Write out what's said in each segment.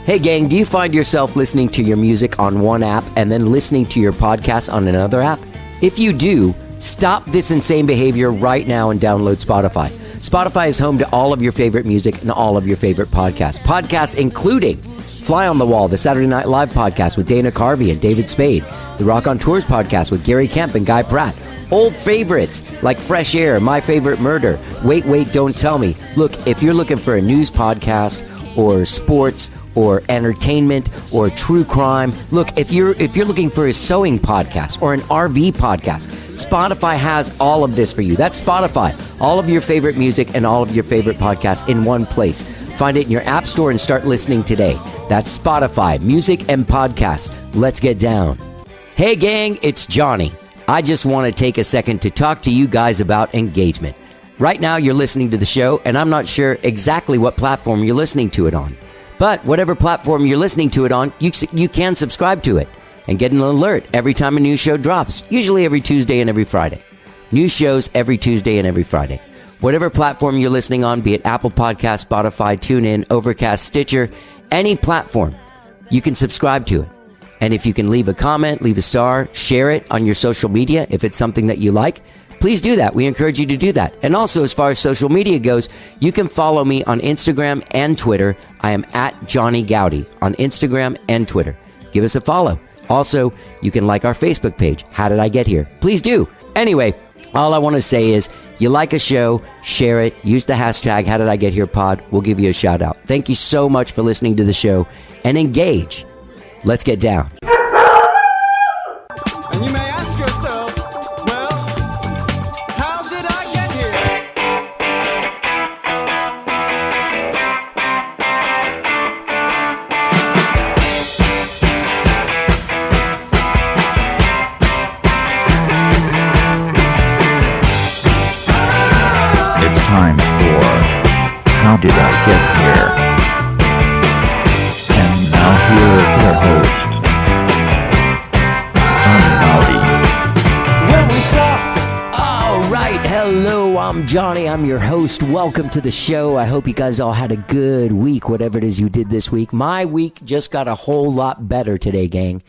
Hey gang, do you find yourself listening to your music on one app and then listening to your podcast on another app? If you do, stop this insane behavior right now and download Spotify. Spotify is home to all of your favorite music and all of your favorite podcasts. Podcasts including Fly on the Wall, the Saturday Night Live podcast with Dana Carvey and David Spade, the Rock on Tours podcast with Gary Kemp and Guy Pratt, old favorites like Fresh Air, My Favorite Murder, Wait, Don't Tell Me. Look, if you're looking for a news podcast or sports or entertainment or true crime, look, if you're looking for a sewing podcast or an RV podcast, Spotify has all of this for you. That's Spotify. All of your favorite music and all of your favorite podcasts in one place. Find it in your app store and start listening today. That's Spotify, music and podcasts. Let's get down. Hey gang, it's Johnny. I just want to take a second to talk to you guys about engagement. Right now you're listening to the show and I'm not sure exactly what platform you're listening to it on. But whatever platform you're listening to it on, you can subscribe to it and get an alert every time a new show drops, usually every Tuesday and every Friday. New shows every Tuesday and every Friday. Whatever platform you're listening on, be it Apple Podcasts, Spotify, TuneIn, Overcast, Stitcher, any platform, you can subscribe to it. And if you can leave a comment, leave a star, share it on your social media if it's something that you like, please do that. We encourage you to do that. And also, as far as social media goes, you can follow me on Instagram and Twitter. I am at Johnny Gowdy on Instagram and Twitter. Give us a follow. Also, you can like our Facebook page. How did I get here? Please do. Anyway, all I want to say is, you like a show, share it, use the hashtag How Did I Get Here Pod. We'll give you a shout out. Thank you so much for listening to the show and engage. Let's get down. And you may ask yourself, well, how did I get here? It's time for How Did I Get Here? And now here is your host, Johnny Gowdy. When we talked, All right. Hello, I'm Johnny. I'm your host. Welcome to the show. I hope you guys all had a good week, whatever it is you did this week. My week just got a whole lot better today, gang.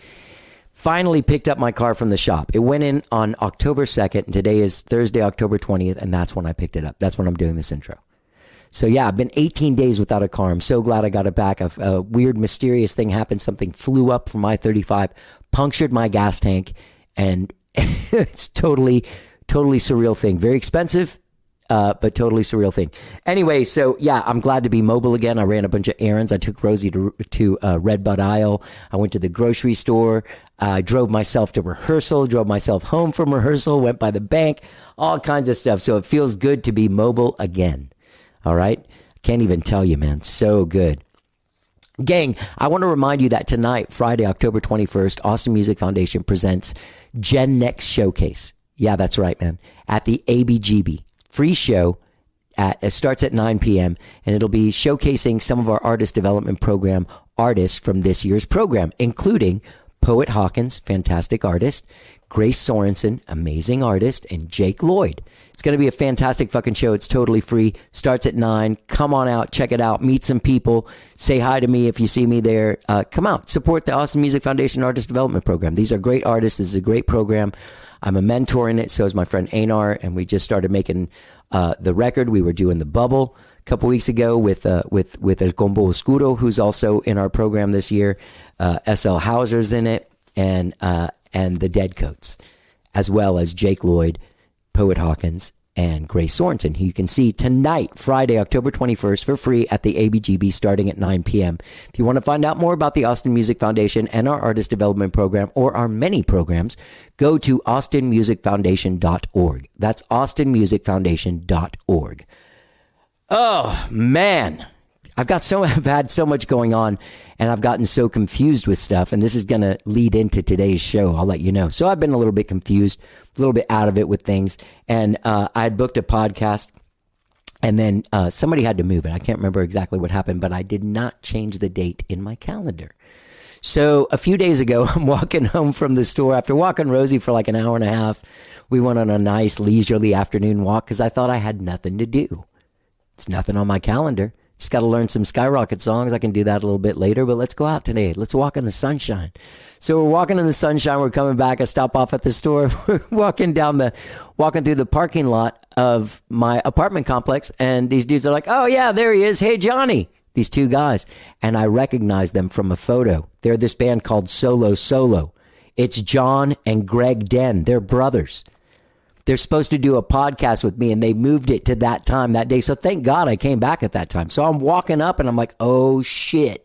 Finally picked up my car from the shop. It went in on October 2nd, and today is Thursday, October 20th, and that's when I picked it up. That's when I'm doing this intro. So yeah, I've been 18 days without a car. I'm so glad I got it back. A weird, mysterious thing happened. Something flew up from I-35, punctured my gas tank, and it's totally surreal thing. Very expensive, but totally surreal thing. Anyway, so yeah, I'm glad to be mobile again. I ran a bunch of errands. I took Rosie to Red Bud Aisle. I went to the grocery store. I drove myself to rehearsal, drove myself home from rehearsal, went by the bank, all kinds of stuff. So it feels good to be mobile again. All right? Can't even tell you, man. So good. Gang, I want to remind you that tonight, Friday, October 21st, Austin Music Foundation presents Gen Next Showcase. Yeah, that's right, man. At the ABGB. Free show. It starts at 9 p.m. and it'll be showcasing some of our artist development program artists from this year's program, including Poet Hawkins, fantastic artist, Grace Sorensen, amazing artist, and Jake Lloyd. It's going to be a fantastic fucking show. It's totally free. Starts at 9. Come on out. Check it out. Meet some people. Say hi to me if you see me there. Come out. Support the Austin Music Foundation Artist Development Program. These are great artists. This is a great program. I'm a mentor in it. So is my friend Einar. And we just started making the record. We were doing The Bubble a couple weeks ago with El Combo Oscuro, who's also in our program this year. SL Hauser's in it. And the Dead Coats, as well as Jake Lloyd, Poet Hawkins, and Grace Sorensen, who you can see tonight, Friday, October 21st, for free at the ABGB starting at 9 p.m. If you want to find out more about the Austin Music Foundation and our Artist Development Program, or our many programs, go to austinmusicfoundation.org. That's austinmusicfoundation.org. Oh, man. I've had so much going on, and I've gotten so confused with stuff, and this is going to lead into today's show. I'll let you know. So I've been a little bit confused, a little bit out of it with things, and I had booked a podcast, and then somebody had to move it. I can't remember exactly what happened, but I did not change the date in my calendar. So a few days ago, I'm walking home from the store after walking Rosie for like an hour and a half. We went on a nice leisurely afternoon walk because I thought I had nothing to do. It's nothing on my calendar. Just got to learn some Skyrocket songs. I can do that a little bit later, but let's go out today. Let's walk in the sunshine. So we're walking in the sunshine. We're coming back. I stop off at the store. We're walking through the parking lot of my apartment complex. And these dudes are like, oh yeah, there he is. Hey, Johnny. These two guys. And I recognize them from a photo. They're this band called Solo Solo. It's John and Greg Den. They're brothers. They're supposed to do a podcast with me, and they moved it to that time that day. So thank God I came back at that time. So I'm walking up, and I'm like, oh, shit.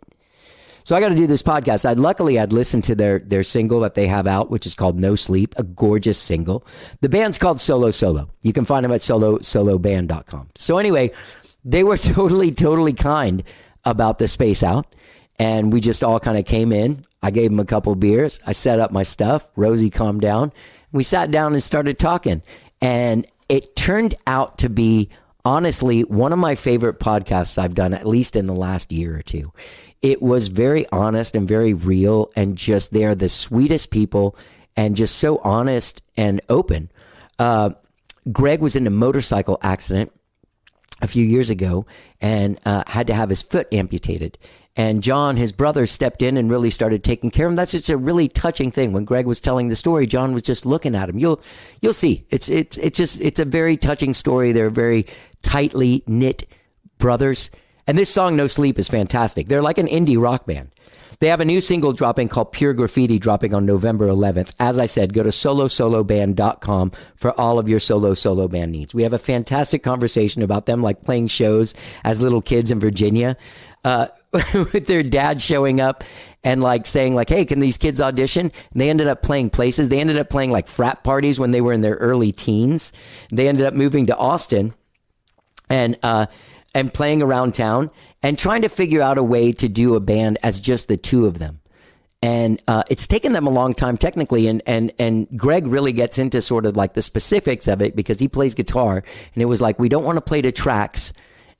So I got to do this podcast. Luckily, I'd listened to their single that they have out, which is called No Sleep, a gorgeous single. The band's called Solo Solo. You can find them at solosoloband.com. So anyway, they were totally kind about the space out, and we just all kind of came in. I gave them a couple beers. I set up my stuff. Rosie calmed down. We sat down and started talking, and it turned out to be, honestly, one of my favorite podcasts I've done, at least in the last year or two. It was very honest and very real, and just they're the sweetest people and just so honest and open. Greg was in a motorcycle accident a few years ago and had to have his foot amputated. And John, his brother, stepped in and really started taking care of him. That's just a really touching thing. When Greg was telling the story, John was just looking at him. You'll see. It's a very touching story. They're very tightly knit brothers. And this song, No Sleep, is fantastic. They're like an indie rock band. They have a new single dropping called Pure Graffiti, dropping on November 11th. As I said, go to solosoloband.com for all of your solo band needs. We have a fantastic conversation about them, like playing shows as little kids in Virginia, with their dad showing up and like saying like, hey, can these kids audition? And they ended up playing places. They ended up playing like frat parties when they were in their early teens. They ended up moving to Austin and playing around town and trying to figure out a way to do a band as just the two of them. And it's taken them a long time technically. And Greg really gets into sort of like the specifics of it because he plays guitar. And it was like, we don't want to play to tracks.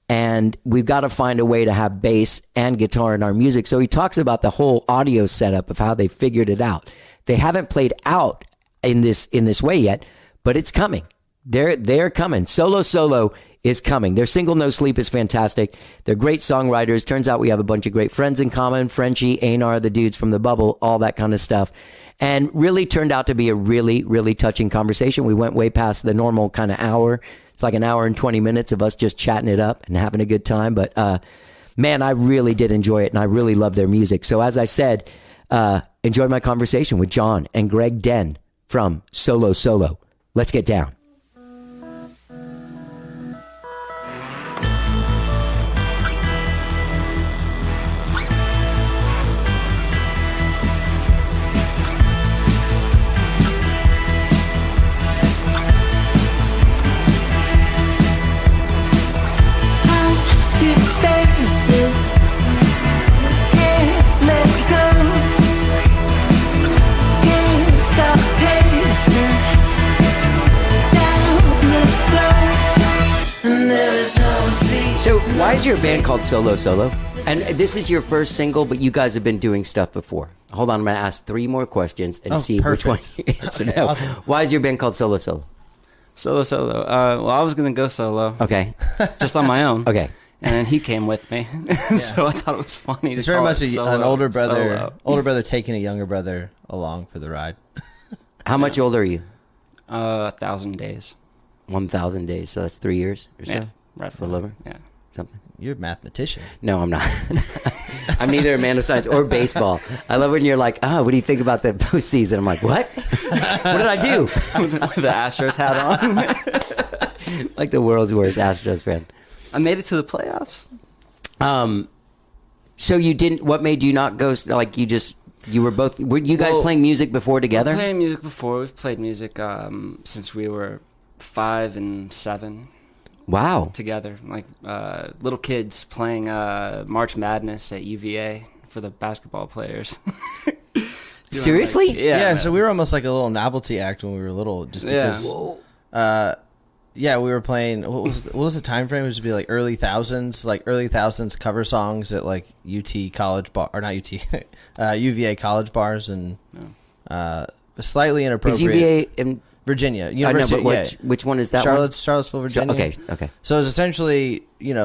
And we've got to find a way to have bass and guitar in our music. So he talks about the whole audio setup of how they figured it out. They haven't played out in this way yet, but it's coming. They're coming. Solo is coming. Their single No Sleep is fantastic. They're great songwriters. Turns out we have a bunch of great friends in common. Frenchie, Einar, the dudes from The Bubble, all that kind of stuff. And really turned out to be a really, really touching conversation. We went way past the normal kind of hour. It's like an hour and 20 minutes of us just chatting it up and having a good time. But man, I really did enjoy it, and I really love their music. So as I said, enjoyed my conversation with John and Greg Den from Solo Solo. Let's get down. So why is your band called Solo Solo? And this is your first single, but you guys have been doing stuff before. Hold on, I'm going to ask 3 more questions and see perfect. which one you answer. Okay, No. awesome. Why is your band called Solo Solo? Solo. Well, I was going to go solo. Okay. Just on my own. Okay. And then he came with me. So I thought it was funny. It's to very call much it solo, an older brother, solo. taking a younger brother along for the ride. How much older are you? 1,000 days. 1,000 days. So that's 3 years or so? Yeah, right. A little over? Yeah. Something. You're a mathematician. No, I'm not. I'm neither a man of science or baseball. I love when you're like, what do you think about the postseason? I'm like, what? What did I do? With the Astros hat on. Like the world's worst Astros fan. I made it to the playoffs. So you didn't, what made you not go, like you were you guys playing music before together? Playing music before. We've played music since we were 5 and 7. Wow. Together, like little kids playing March Madness at UVA for the basketball players. Seriously? Yeah, so we were almost like a little novelty act when we were little, just because. We were playing. What was the time frame? It would be like early thousands cover songs at like UT college bar, or not UT, UVA college bars, and slightly inappropriate. Is UVA Virginia. I know, University. but which one is that Charlottesville, one? Virginia. Okay. So it's essentially,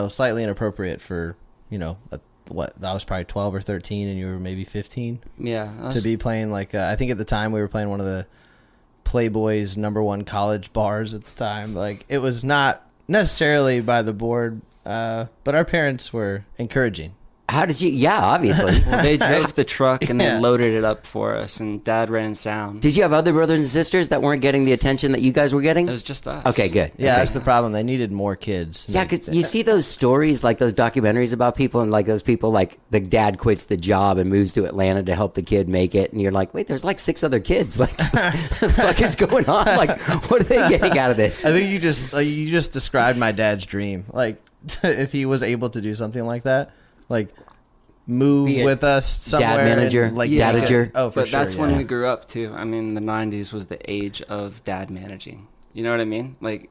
slightly inappropriate for, I was probably 12 or 13 and you were maybe 15 Yeah. to be playing I think at the time we were playing one of the Playboy's #1 college bars at the time. Like, it was not necessarily by the board, but our parents were encouraging. How did you? Yeah, obviously. Well, they drove the truck and Yeah. they loaded it up for us, and Dad ran sound. Did you have other brothers and sisters that weren't getting the attention that you guys were getting? It was just us. Okay, good. Yeah, Okay. that's the problem. They needed more kids. Yeah, because you see those stories, like those documentaries about people, and like those people, like the dad quits the job and moves to Atlanta to help the kid make it, and you're like, wait, there's like 6 other kids. Like, what the fuck is going on? Like, what are they getting out of this? I think you just described my dad's dream. Like, if he was able to do something like that, like move Be a with us somewhere, manager, and, like Yeah. dadager. Oh, for But sure. that's yeah. when we grew up too. I mean, the 90s was the age of dad managing. You know what I mean? Like,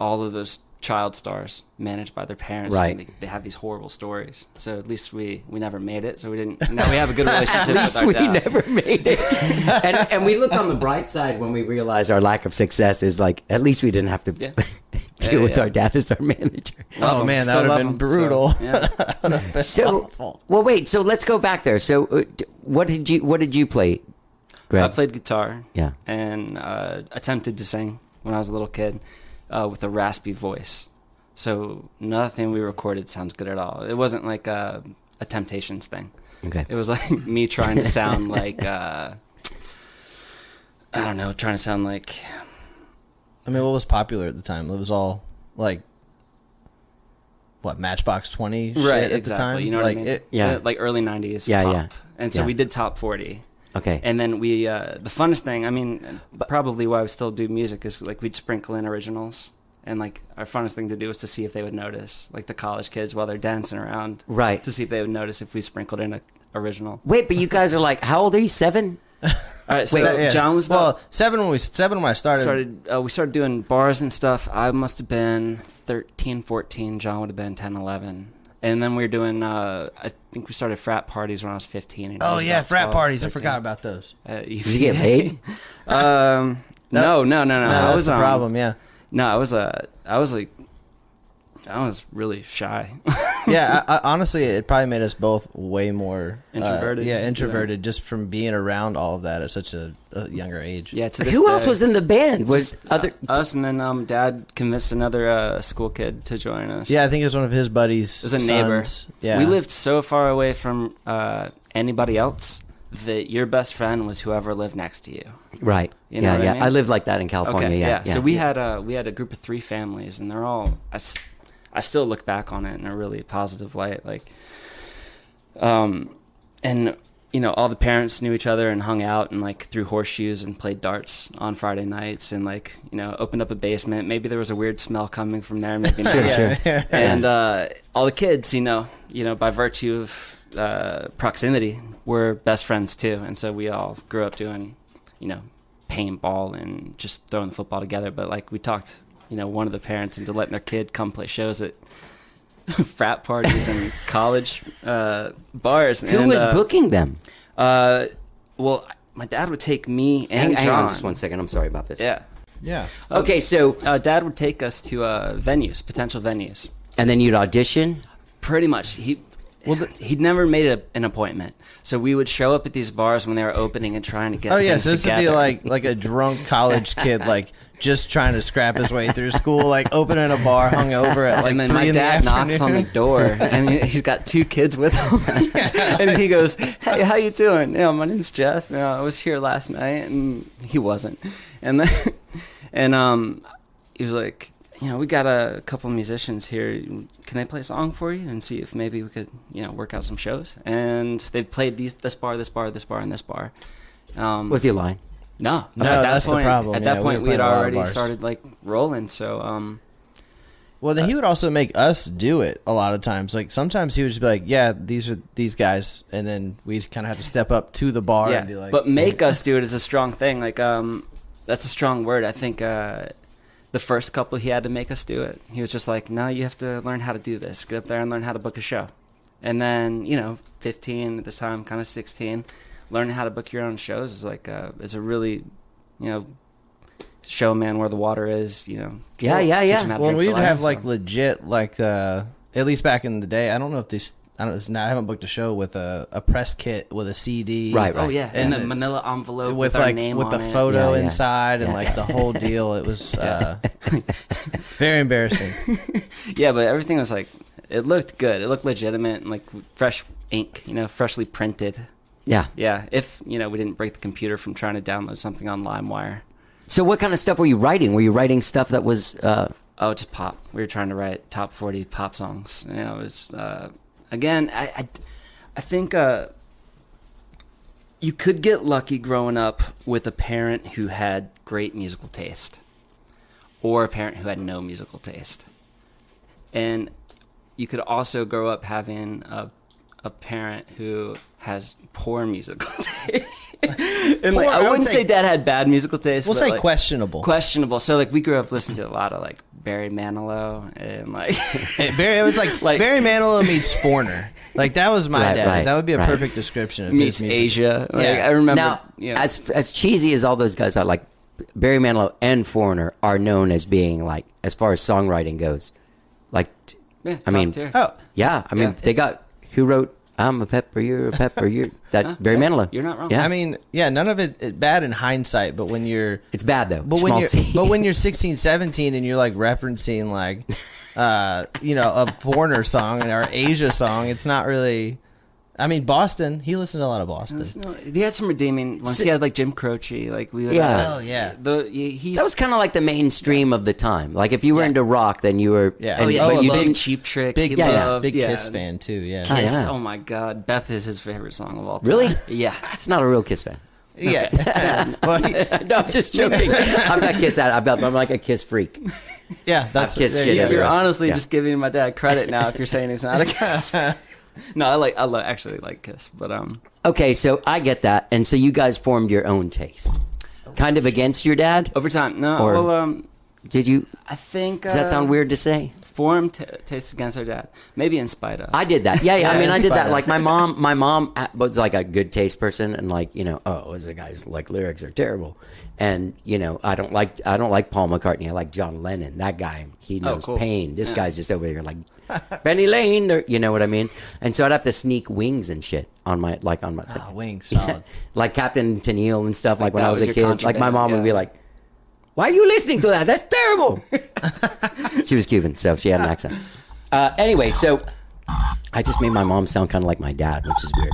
all of those child stars managed by their parents. Right. And they have these horrible stories. So at least we never made it. So we didn't. Now we have a good relationship At least with we our dad. never made it. and we look on the bright side when we realize our lack of success is like, at least we didn't have to Yeah. deal with Yeah. our dad as our manager. Oh Love 'em. man, Still that would love have 'em. been brutal. So, yeah. So, awful. well, wait. So let's go back there. So, what did you play, Greg? I played guitar. Yeah. And attempted to sing when I was a little kid with a raspy voice. So nothing we recorded sounds good at all. It wasn't like a Temptations thing. Okay. It was like me trying to sound like I don't know, trying to sound like I mean, what was popular at the time? It was all like what, Matchbox 20 shit right at exactly. the time. You know like what I mean? Yeah. Like early '90s Yeah, pop. yeah. And so Yeah. we did top 40. Okay. And then we, the funnest thing, I mean, probably why we still do music is like we'd sprinkle in originals. And like our funnest thing to do was to see if they would notice, like the college kids while they're dancing around. Right. To see if they would notice if we sprinkled in a original. Wait, but you guys are like, how old are you? 7? All right, so Yeah. John was about, well 7 when I started. we started doing bars and stuff. I must have been 13, 14. John would have been 10, 11. And then we were doing, I think we started frat parties when I was 15. And he Oh was yeah, about frat 12, parties. 13. I forgot about those. Did you get laid? No. No, I that's was the problem. Yeah, No, I was really shy. yeah. I, honestly, it probably made us both way more Introverted? introverted, just from being around all of that at such a younger age. Yeah. To this Who else day. was in the band? Was Just, other? us, and then Dad convinced another school kid to join us. Yeah, I think it was one of his buddies. It was a neighbor. sons. Yeah, We lived so far away from anybody else that your best friend was whoever lived next to you. Right. You know Yeah, what I yeah. mean? I lived like that in California. Okay, yeah. So we had a group of 3 families, and they're all. I still look back on it in a really positive light, like, and all the parents knew each other and hung out and like threw horseshoes and played darts on Friday nights and like opened up a basement. Maybe there was a weird smell coming from there, maybe not. Sure. And all the kids, by virtue of proximity, were best friends too, and so we all grew up doing, paintball and just throwing the football together. But like we talked, one of the parents into letting their kid come play shows at frat parties and college bars. Who was booking them? Well, my dad would take me and Hang John. on just one second. I'm sorry about this. Yeah. yeah. Okay, so Dad would take us to potential venues. and then you'd audition. Pretty much. He'd never made an appointment, so we would show up at these bars when they were opening and trying to get. Oh yeah, things so this together. would be like a drunk college kid, like just trying to scrap his way through school, like opening a bar, hungover at like and then 3 my in the dad knocks on the afternoon. door, and he's got 2 kids with him, and he goes, "Hey, how you doing? My name's Jeff. I was here last night," and he wasn't, and then, he was like, we got a couple musicians here. Can they play a song for you and see if maybe we could, work out some shows? And they've played this bar, and this bar. Was he lying? No, No, that's the problem. At Yeah, that we point, were we had playing a lot of already bars. started like rolling. So, Well, then he would also make us do it a lot of times. Like sometimes he would just be like, "Yeah, these are these guys," and then we'd kind of have to step up to the bar and be like, but make us do it is a strong thing. Like, that's a strong word. I think the first couple he had to make us do it. He was just like, "No, you have to learn how to do this. Get up there and learn how to book a show." And then 15 at this time, kind of 16, learning how to book your own shows is like is a really, it's show a man where the water is. You know. Yeah, Teach yeah, yeah. him how to Well, drink we'd for life, have so. like legit, like at least back in the day. I don't know if these. I haven't booked a show with a press kit with a CD. Right. Oh yeah, And and the manila envelope with with our like name with on the it. photo Yeah, yeah. inside and Yeah. like the whole deal. It was very embarrassing. Yeah, but everything was like, it looked good. It looked legitimate and like fresh ink, you know, freshly printed. Yeah. Yeah, if, you know, we didn't break the computer from trying to download something on LimeWire. So what kind of stuff were you writing? Were you writing stuff that was Oh, just pop. We were trying to write top 40 pop songs. You know, it was, again, I think you could get lucky growing up with a parent who had great musical taste or a parent who had no musical taste. And you could also grow up having a parent who has poor musical taste. And like, Poor, I I would wouldn't say- say dad had bad musical taste. We'll but say like, questionable. questionable. So like we grew up listening to a lot of like Barry Manilow and like It was like, Like- Barry Manilow meets Foreigner. Like that was my Right, dad. right, That would be a right. perfect description of meets his music. Asia. Like, Yeah. I remember. now you know, as cheesy as all those guys are, like Barry Manilow and Foreigner are known as being like, as far as songwriting goes, like yeah, I top mean, tier. Oh, yeah, I mean Yeah. they got who wrote "I'm a pepper, you're a pepper," you're that Barry Manilow. You're not wrong. Yeah, I mean, yeah, none of it bad in hindsight, but when you're it's bad though. But when you're Schmaltzy. but when you're 16, 17 and you're like referencing like a Foreigner song or Asia song, it's not really. I mean, Boston. He listened to a lot of Boston. No, he had some redeeming ones. He had like Jim Croce. Like we would, Yeah. Oh yeah. He's that was kind of like the mainstream of the time. Like if you were Yeah. into rock, then you were. Yeah. and- Oh, yeah. but Oh, you I love didn't. Cheap Trick. Big he Kiss, loved, big yeah. Kiss fan too. Yeah. Oh, Kiss. yeah. Oh my God, Beth is his favorite song of all time. Really? Yeah. It's not a real Kiss fan. Yeah. Well, No, I'm just joking. I'm not Kiss out. I'm like a Kiss freak. yeah. That's kissed there shit you go. You're everywhere. honestly Yeah. just giving my dad credit now if you're saying he's not a Kiss. No, I actually like Kiss, but Okay, so I get that, and so you guys formed your own taste, kind of against your dad. over time, no. Or- well, Did you? I think Does that sound weird to say? Form tastes against our dad, maybe in spite of. I did that. Yeah, yeah. I Yeah, mean, I in did spite that. of. Like my mom was like a good taste person, and like those guys like lyrics are terrible, and I don't like Paul McCartney. I like John Lennon. That guy, he knows cool. pain. This Yeah. guy's just over here like Benny Lane, or, you know what I mean? And so I'd have to sneak Wings and shit on my Oh, Wings, solid. like Captain Tennille and stuff. Like when that I was was a your kid, like my contraband, mom would be yeah. like, "Why are you listening to that? That's terrible." She was Cuban, so she had an accent. Anyway, so I just made my mom sound kind of like my dad, which is weird.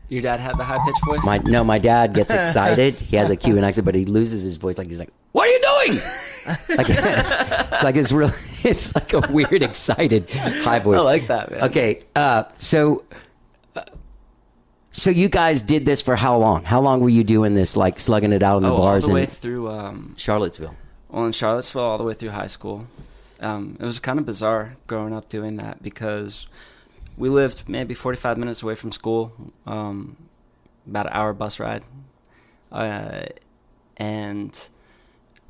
Your dad had the high pitched voice. My dad gets excited. He has a Cuban accent, but he loses his voice. Like he's like, "What are you doing?" Like it's like a weird, excited high voice. I like that, man. Okay, so you guys did this for how long? How long were you doing this, like slugging it out in the bars all the way in through. Charlottesville? Well, in Charlottesville, all the way through high school. It was kind of bizarre growing up doing that because we lived maybe 45 minutes away from school, about an hour bus ride. And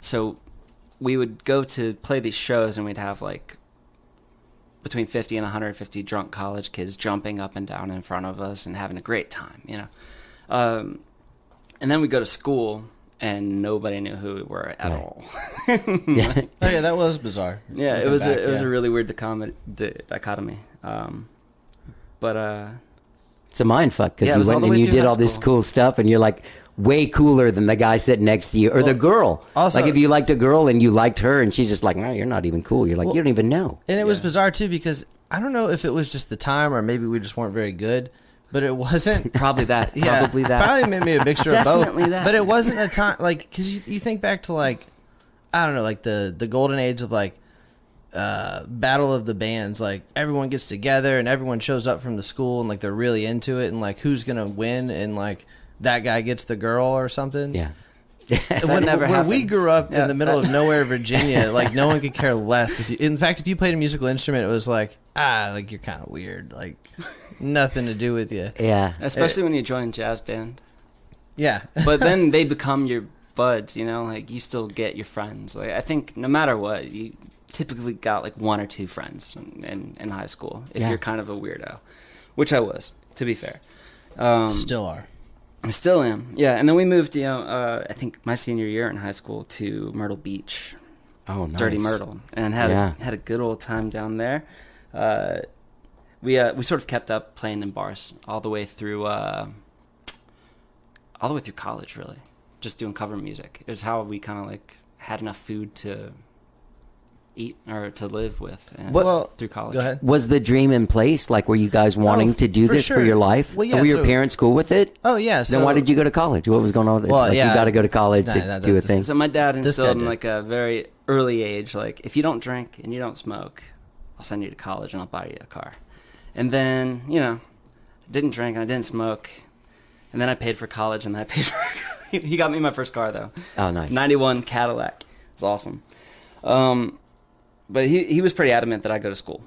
so we would go to play these shows and we'd have like between 50 and 150 drunk college kids jumping up and down in front of us and having a great time, And then we'd go to school and nobody knew who we were at all. Yeah. Oh yeah, that was bizarre. Yeah, it Looking was back, it was yeah. a really weird dichotomy. But It's a mind fuck because Yeah, it you was all went the and way you through did high all this school. cool stuff, and you're like way cooler than the guy sitting next to you or the girl. also- like if you liked a girl and you liked her, and she's just like, "No, you're not even cool." You're like, Well- you don't even know. And it was bizarre too because I don't know if it was just the time or maybe we just weren't very good, but it wasn't. probably that. Yeah, Probably that. Probably maybe a mixture of both. Definitely that. But it wasn't a time like because you think back to like I don't know like the golden age of like battle of the bands, like everyone gets together and everyone shows up from the school and like they're really into it and like who's gonna win and like that guy gets the girl or something. Yeah. When, never when we happens. grew up Yeah, in the middle of nowhere, Virginia, like no one could care less. In fact, if you played a musical instrument, it was like like you're kind of weird, like nothing to do with you. Yeah. Especially when you join jazz band. Yeah, But then they become your buds, like you still get your friends. Like I think no matter what, you typically got like one or two friends in high school if Yeah. you're kind of a weirdo, which I was, to be fair. still are. I still am. Yeah, and then we moved. I think my senior year in high school to Myrtle Beach, Oh, nice. Dirty Myrtle, and had a good old time down there. We sort of kept up playing in bars all the way through college, really. Just doing cover music. It was how we kind of like had enough food to eat or to live with through college. Go ahead. Was the dream in place? Like, were you guys wanting to do for this for sure. your life? Well, yeah, were your so- parents cool with it? Oh yeah. Then why did you go to college? What was going on with it? Well, like, yeah. you got to go to college Nah, to that- do a that- thing. So my dad This instilled guy in did. like a very early age, like if you don't drink and you don't smoke, I'll send you to college and I'll buy you a car. And then, didn't drink and I didn't smoke. And then I paid for college and then I paid for he got me my first car though. Oh, nice. 91 Cadillac. It was awesome. But he was pretty adamant that I go to school.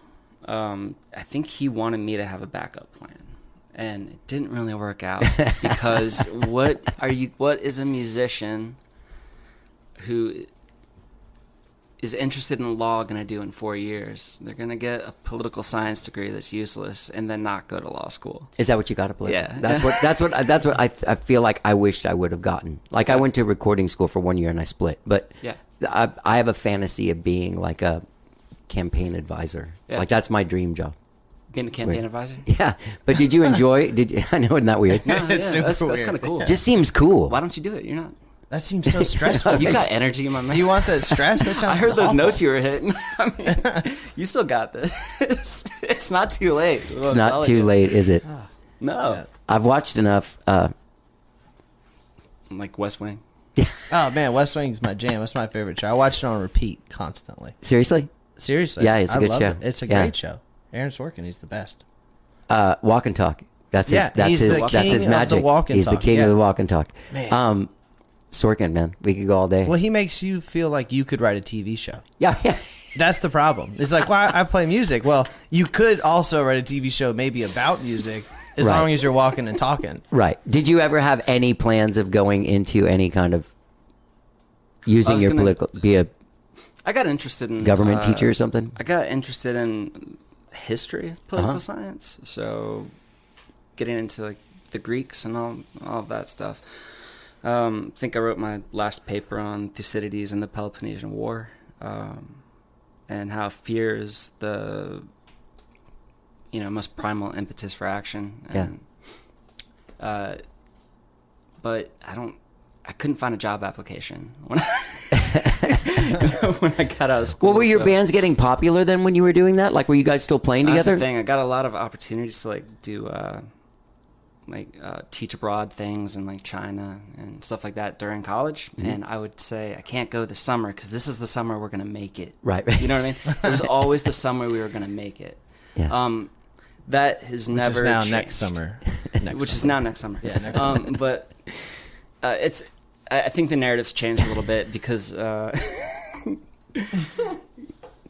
I think he wanted me to have a backup plan. And it didn't really work out because what is a musician who is interested in law going to do in 4 years? They're going to get a political science degree that's useless and then not go to law school. Is that what you got to play? Yeah. That's what I feel like I wished I would have gotten. Like, I went to recording school for 1 year and I split, but Yeah. I have a fantasy of being like a campaign advisor. Yeah. Like, that's my dream job. Being a campaign Wait. advisor? Yeah, but did you enjoy? I know, isn't that weird? No, yeah, It's super that's weird. kind of cool. Just seems cool. Why don't you do it? You're not. That seems so stressful. You got energy in my mouth. Do you want that stress? That sounds. I heard those awful. notes you were hitting. I mean, you still got this. It's not too late. It's not too late, is it? No. I've watched enough. Like West Wing. Oh man, West Wing's my jam. That's my favorite show. I watch it on repeat constantly. Seriously, Seriously. Yeah, it's a I good love show. It. It's a Yeah. great show. Aaron Sorkin, he's the best. walk and talk. That's his. Yeah, That's he's his. the That's king his of the magic. walk and He's the talk, king yeah. of the walk and talk. Man. Sorkin, man, we could go all day. Well, he makes you feel like you could write a TV show. Yeah, yeah. That's the problem. It's like, well, I play music. Well, you could also write a TV show maybe about music as Right. long as you're walking and talking. Right. Did you ever have any plans of going into any kind of using was your gonna- political, be a I got interested in government teacher or something? I got interested in history, political Uh-huh. science. So getting into like the Greeks and all of that stuff. I think I wrote my last paper on Thucydides and the Peloponnesian War, and how fear is the most primal impetus for action. And, but I couldn't find a job application when when I got out of school. Well, were your so- bands getting popular then when you were doing that? Like, were you guys still playing That's together? the thing. I got a lot of opportunities to like do teach abroad things in like China and stuff like that during college. Mm-hmm. And I would say I can't go this summer because this is the summer we're gonna make it. Right. You know what I mean? It was always the summer we were gonna make it. Yeah. That has Which never is now changed. next summer. Which is now next summer. Yeah, next summer. But it's. I think the narrative's changed a little bit because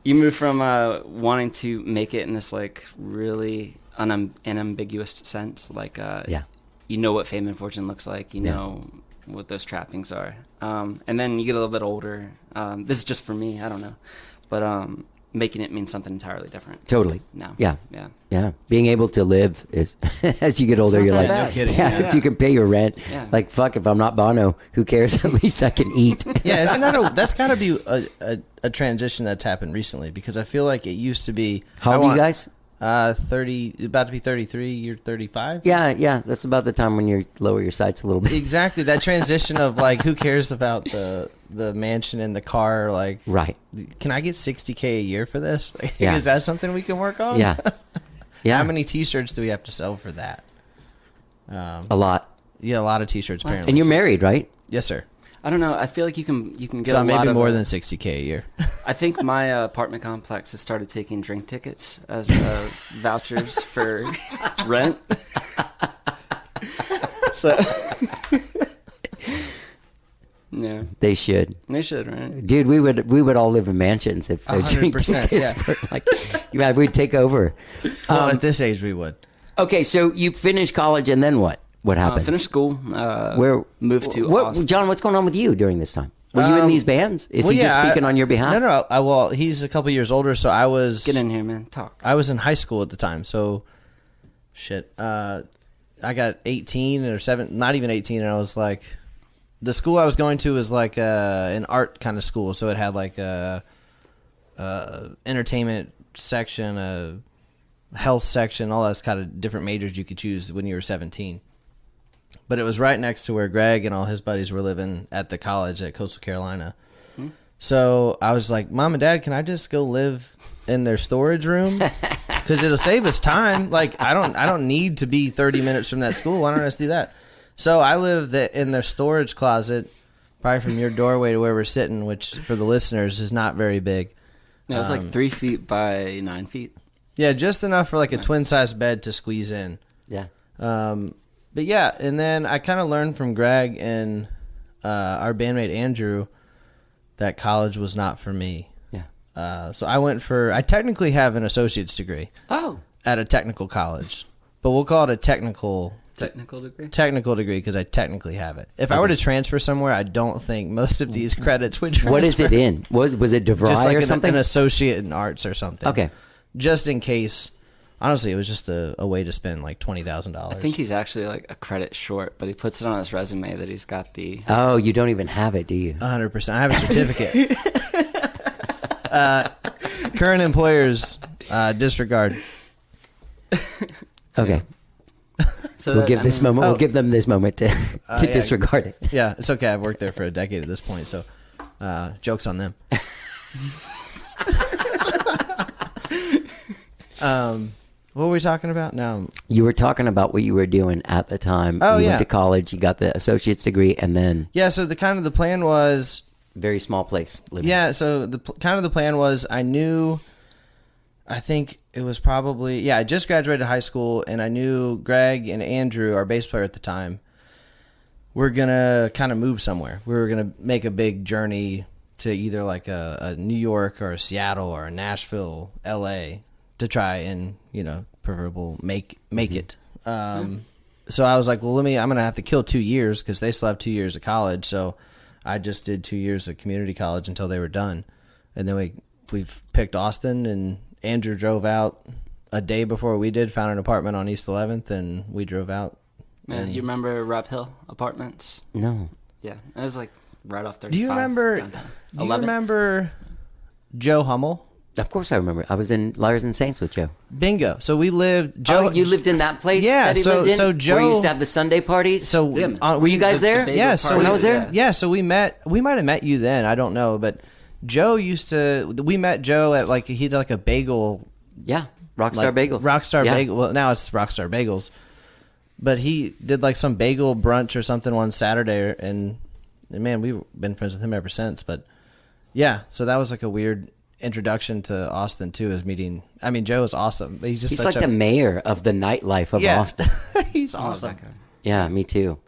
you move from wanting to make it in this like really unambiguous sense, like Yeah. you know what fame and fortune looks like, you Yeah. know what those trappings are, and then you get a little bit older. This is just for me, I don't know, but making it mean something entirely different. Totally. now. Yeah. Yeah. Yeah. Being able to live is, as you get older, not you're that like, bad. No kidding. yeah, Yeah. if you can pay your rent, Yeah. like, fuck, if I'm not Bono, who cares? At least I can eat. Yeah, isn't that that's got to be a transition that's happened recently because I feel like it used to be. How old are you guys? 30, about to be 33. You're 35. Yeah. That's about the time when you lower your sights a little bit. Exactly. That transition of like, who cares about the mansion and the car? Like, Right. can I get $60K a year for this? Like, Yeah. Is that something we can work on? Yeah. Yeah. How many T-shirts do we have to sell for that? A lot. Yeah, a lot of T-shirts. Apparently. And you're married, right? Yes, sir. I don't know. I feel like you can get So a lot maybe of more than $60K a year. I think my apartment complex has started taking drink tickets as vouchers for rent. So, yeah, They should. they should, right? Dude, we would all live in mansions if they drink 100%, tickets yeah. for, like, yeah, we'd take over. Well, at this age, we would. Okay, so you finished college and then what? What happened? Finished school. Where moved to what, Austin. John? What's going on with you during this time? Were you in these bands? Is he just speaking on your behalf? No. Well, he's a couple years older, so I was. Get in here, man. Talk. I was in high school at the time, so shit. I got 18 or 7, not even 18, and I was like, the school I was going to was like an art kind of school, so it had like a entertainment section, a health section, all those kind of different majors you could choose when you were 17. But it was right next to where Greg and all his buddies were living at the college at Coastal Carolina. So I was like, Mom and Dad, can I just go live in their storage room? Because it'll save us time. Like, I don't need to be 30 minutes from that school. Why don't I just do that? So I lived in their storage closet, probably from your doorway to where we're sitting, which for the listeners is not very big. No, it's like 3 feet by 9 feet. Yeah, just enough for like a twin-size bed to squeeze in. Yeah. But yeah, and then I kind of learned from Greg and our bandmate Andrew that college was not for me. Yeah. So I technically have an associate's degree. Oh. At a technical college, but we'll call it a technical degree because I technically have it. If I were to transfer somewhere, I don't think most of these credits would transfer. What is it in? Was it DeVry Just like or something? an associate in arts or something. Okay. Just in case. Honestly, it was just a way to spend like $20,000. I think he's actually like a credit short, but he puts it on his resume that he's got the. Oh, you don't even have it, do you? 100%. I have a certificate. Current employers disregard. Okay. So We'll give We'll give them this moment to yeah. disregard it. Yeah, it's okay. I've worked there for a decade at this point, so joke's on them. What were we talking about now? You were talking about what you were doing at the time. Oh, you yeah. went to college, you got the associate's degree, and then Yeah, so the plan was very small place living. Yeah, so the plan was I think it was probably I just graduated high school, and I knew Greg and Andrew, our bass player at the time, were gonna kind of move somewhere. We were gonna make a big journey to either like a New York or a Seattle or a Nashville, LA, to try and preferable make it. So I was like, well, I'm gonna have to kill 2 years because they still have 2 years of college. So I just did 2 years of community college until they were done, and then we've picked Austin, and Andrew drove out a day before we did, found an apartment on East 11th, and we drove out. Man, you remember Rap Hill Apartments? No. Yeah, it was like right off 35. Do you remember? downtown. Do you 11th? remember Joe Hummel? Of course I remember. I was in Liars and Saints with Joe. Bingo. So we lived. Joe, Oh, you lived in that place? Yeah, that he so- lived in? so Where Joe- you used to have the Sunday parties? So were you guys there? bagel Yeah. So party. When I was there? Yeah. So we met. We might have met you then. I don't know, but Joe used to. We met Joe at he did like a bagel. Yeah. Rockstar Bagels. Rockstar Yeah. Bagel. Well, now it's Rockstar Bagels. But he did like some bagel brunch or something one Saturday, and man, we've been friends with him ever since. But yeah, so that was like a weird introduction to Austin too. Is meeting. I mean, Joe is awesome. He's just He's such like a the mayor of the nightlife of yeah. Austin. He's I love awesome. that guy. Yeah, me too.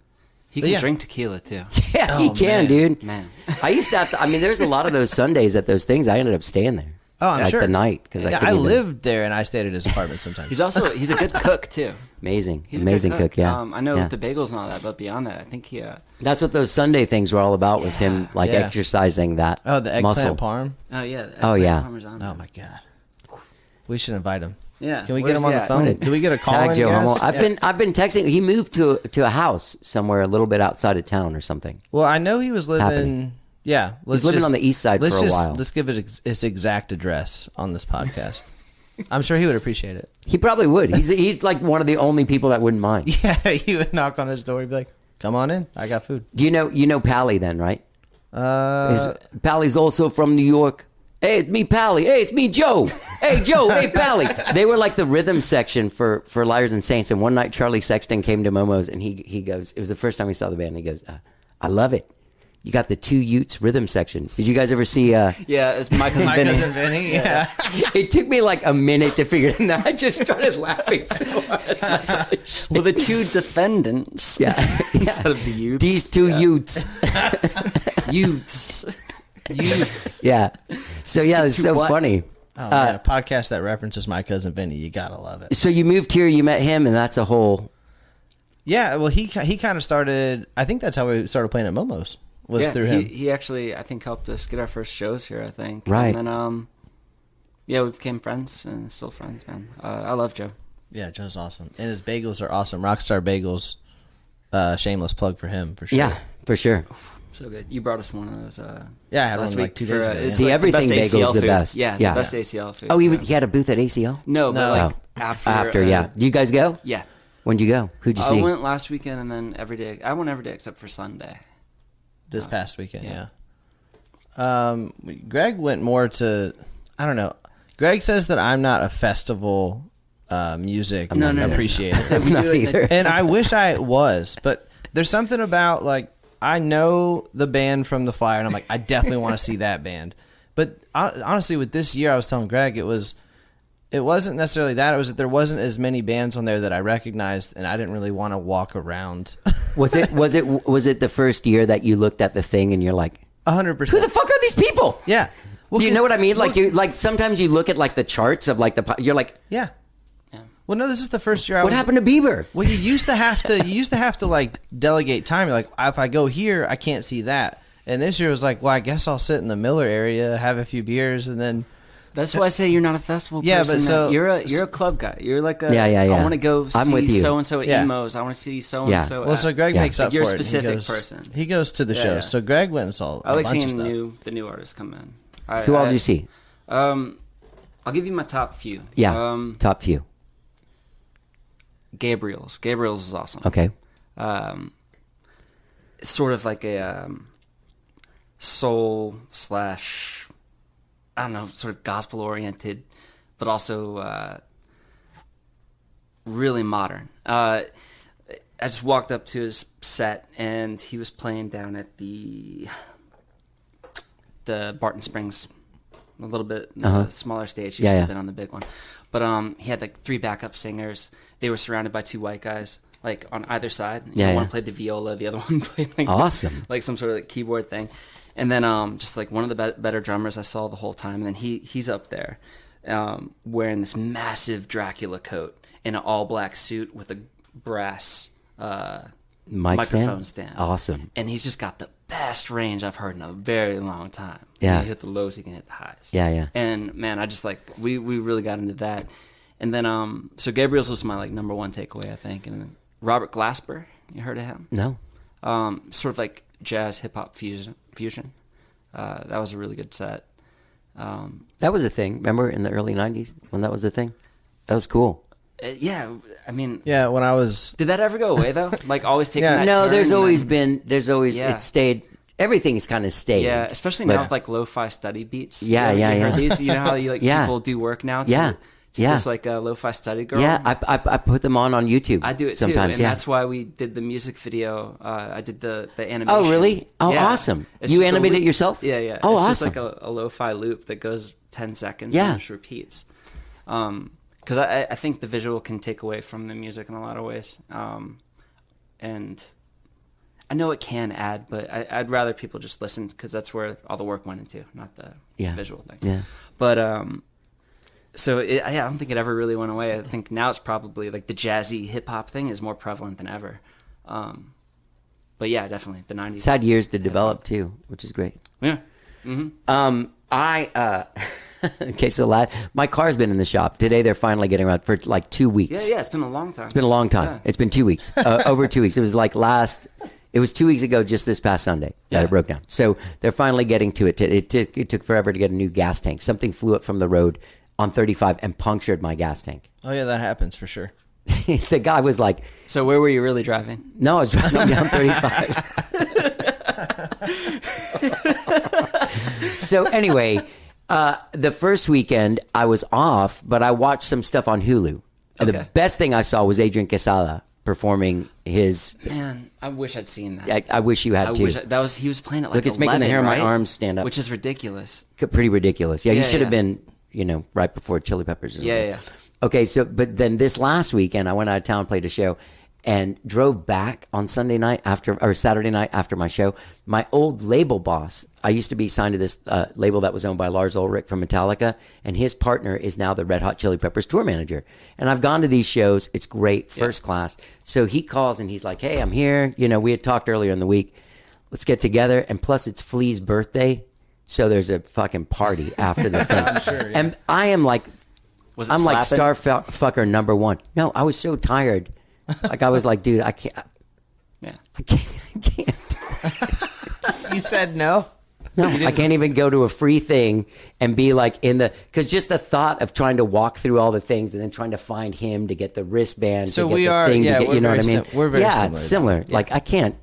He But can yeah. drink tequila too. Yeah, he Oh, can, man. dude. Man. I used to have to, there's a lot of those Sundays at those things. I ended up staying there. Oh, I'm like sure. the night. Because Yeah, I lived there and I stayed at his apartment sometimes. He's a good cook too. Amazing. He's a Amazing good cook, yeah. I know Yeah. the bagels and all that, but beyond that, I think he. That's what those Sunday things were all about, was him like Yeah. exercising that Oh, the eggplant muscle. parm. Oh yeah. Oh, yeah. Parmesan. Oh my god. We should invite him. Yeah. Can we Where's get him on he the at? phone? Do we get a call? Tag in, Joe guys? Hummel. Yeah. I've been texting. He moved to a house somewhere a little bit outside of town or something. Well, I know he was living. happening. Yeah, He's living on the east side let's for a just, while. Let's give it his exact address on this podcast. I'm sure he would appreciate it. He probably would. He's like one of the only people that wouldn't mind. Yeah, you would knock on his door. He'd be like, "Come on in. I got food." Do you know Pally then, right? Pally's also from New York. Hey, it's me, Pally. Hey, it's me, Joe. Hey, Joe. Hey, Pally. They were like the rhythm section for Liars and Saints. And one night, Charlie Sexton came to Momo's, and he goes, it was the first time he saw the band. And he goes, I love it. You got the Two Utes rhythm section. Did you guys ever see? Yeah, it's my cousin My Vinny. cousin Vinny. Yeah. It took me like a minute to figure it out. I just started laughing so hard. Well, the two defendants. Yeah. Instead of the youths. These two Utes. youths. Yeah. So yeah, it's Two so what? funny. Oh man, a podcast that references my cousin Vinny. You gotta love it. So you moved here, you met him, and that's a whole. Yeah. Well, he kind of started. I think that's how we started playing at Momo's. Was Yeah, through him. he actually, I think, helped us get our first shows here, I think. Right. And then, yeah, we became friends and still friends, man. I love Joe. Yeah, Joe's awesome, and his bagels are awesome. Rockstar Bagels. Shameless plug for him for sure. Yeah, for sure. So good. You brought us one of those. Yeah, I had last one week like 2 for, days ago. it's The like everything best bagel is ACL the food. best. Yeah, Yeah. the best ACL food. Oh, he had a booth at ACL? No, but like Oh. after. After, yeah. Do you guys go? Yeah. When'd you go? Who'd you I see? went last weekend and then every day. I went every day except for Sunday. This past weekend, yeah. Greg went more to, I don't know. Greg says that I'm not a festival music appreciator. I said we Not do it. either. And I wish I was, but there's something about like I know the band from the flyer, and I'm like, I definitely want to see that band. But honestly, with this year, I was telling Greg it wasn't necessarily that. It was that there wasn't as many bands on there that I recognized, and I didn't really want to walk around. Was it the first year that you looked at the thing and you're like, 100%. who the fuck are these people? Yeah. Well, Do you know what I mean? Like look- sometimes you look at like the charts of like you're like, Yeah. Well, no, this is the first year. what happened to Bieber? Well, you used to have to like delegate time. You're like, if I go here, I can't see that. And this year was like, well, I guess I'll sit in the Miller area, have a few beers, and then. That's why I say you're not a festival Yeah, person. but so- you're a club guy. You're like a Yeah. I want to go I'm with you. see so and so at Yeah. emos. I want to see so Yeah. and so. Well, so Greg makes up You're a for it. He specific goes- person. He goes to the Yeah, show. yeah. So Greg went and saw. I like a bunch of seeing stuff. the new artists come in. Who all did you see? I'll give you my top few. Yeah, top few. Gabriel's is awesome. Okay. Sort of like a soul / I don't know, sort of gospel oriented, but also really modern. I just walked up to his set and he was playing down at the Barton Springs, a little bit smaller stage. He's been on the big one, but he had like 3 backup singers. They were surrounded by 2 white guys, like on either side. One played the viola, the other one played like Awesome. like some sort of like keyboard thing. And then just like one of the better drummers I saw the whole time. And then he's up there wearing this massive Dracula coat in an all black suit with a brass microphone stand. Awesome. And he's just got the best range I've heard in a very long time. Yeah. He hit the lows, he can hit the highs. Yeah. And man, I just like we really got into that. And then so Gabriel's was my like number 1 takeaway, I think. And then Robert Glasper, you heard of him? No. Sort of like jazz hip hop fusion. That was a really good set. That was a thing. Remember in the early 90s when that was a thing? That was cool. Yeah, I mean, Yeah, when I was. did that ever go away though? Like always taking Yeah. that No, turn there's and always then- it stayed, everything's kind of stayed. Yeah, especially But- now with like lo-fi study beats. Yeah, You yeah. heard these? You know how you like Yeah. people do work now? To, Yeah, to yeah. This like lo-fi study girl. Yeah, I put them on YouTube. I do it sometimes. too, and Yeah. that's why we did the music video. I did the animation. Oh, really? Oh, Yeah. awesome. It's You just a animated it loop. yourself? Yeah, yeah. Oh, it's awesome. just like a lo-fi loop that goes 10 seconds Yeah. and just repeats. Because I think the visual can take away from the music in a lot of ways. And I know it can add, but I'd rather people just listen because that's where all the work went into, not the visual thing. Yeah. But so I don't think it ever really went away. I think now it's probably like the jazzy hip hop thing is more prevalent than ever. But yeah, definitely the 90s. It's had years to develop too, which is great. Yeah. Okay, so my car's been in the shop today. They're finally getting around for like 2 weeks. Yeah. It's been a long time. It's been a long time. Yeah. It's been 2 weeks, over 2 weeks. It was like it was 2 weeks ago, just this past Sunday that Yeah. it broke down. So they're finally getting to it. It took forever to get a new gas tank. Something flew up from the road on 35 and punctured my gas tank. Oh yeah, that happens for sure. The guy was like, So where were you really driving? no, I was driving down 35. So anyway, the first weekend I was off, but I watched some stuff on Hulu. And the Okay. best thing I saw was Adrian Quesada performing his. Man, I wish I'd seen that. I wish you had I too. wish he was playing it like Look, it's making the 11, hair on my right? arms stand up. Which is ridiculous. Pretty ridiculous. Yeah, you Yeah, should have yeah. been, right before Chili Peppers. Or Yeah, something. yeah. Okay, so but then this last weekend I went out of town, played a show, and drove back on Saturday night after my show. My old label boss, I used to be signed to this label that was owned by Lars Ulrich from Metallica, and his partner is now the Red Hot Chili Peppers tour manager. And I've gone to these shows. It's great, first class. So he calls and he's like, hey, I'm here. We had talked earlier in the week. Let's get together. And plus it's Flea's birthday. So there's a fucking party after the thing. I'm sure, yeah. And I am like, Was it I'm like slapping? fucker number one. No, I was so tired. Like I was like, dude, I can't. Yeah. I can't. You said no. No, I can't even go to a free thing and be like because just the thought of trying to walk through all the things and then trying to find him to get the wristband. So to get we the are- thing yeah, to get, we're you know what I very mean? we're very yeah, similar it's to similar. that. Yeah. Like I can't.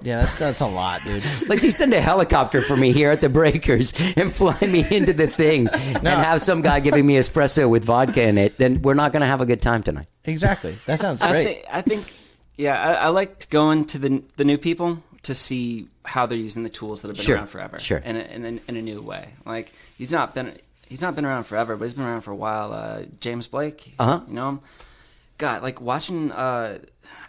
Yeah, that's a lot, dude. Let's just send a helicopter for me here at the Breakers and fly me into the thing and have some guy giving me espresso with vodka in it. Then we're not going to have a good time tonight. Exactly. That sounds great. I think, yeah, I liked going to the new people to see how they're using the tools that have been Sure, around forever. sure. In a new way. Like he's not been around forever, but he's been around for a while. James Blake, Uh-huh. you know him. God, like watching.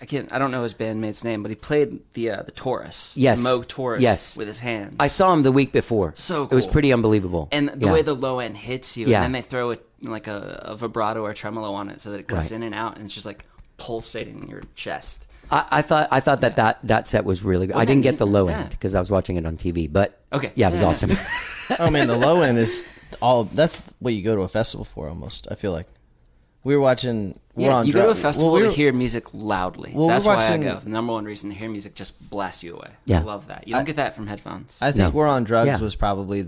I don't know his bandmate's name, but he played the Taurus. Yes. Moog Taurus. Yes. With his hands. I saw him the week before. So It was cool. pretty unbelievable. And the Yeah. way the low end hits you, Yeah. and then they throw a vibrato or tremolo on it so that it cuts Right. in and out, and it's just like pulsating in your chest. I thought that set was really good. I didn't get the low yeah. end because I was watching it on TV, but Okay. yeah, it was Yeah. awesome. Oh man, the low end is that's what you go to a festival for almost. I feel like we were watching. We're on you go to a drugs. festival Well, we to were- hear music loudly. Well, we're That's why watching- I go. The number one reason to hear music just blasts you away. Yeah. I love that. You don't get that from headphones. I think No. We're on Drugs Yeah. was probably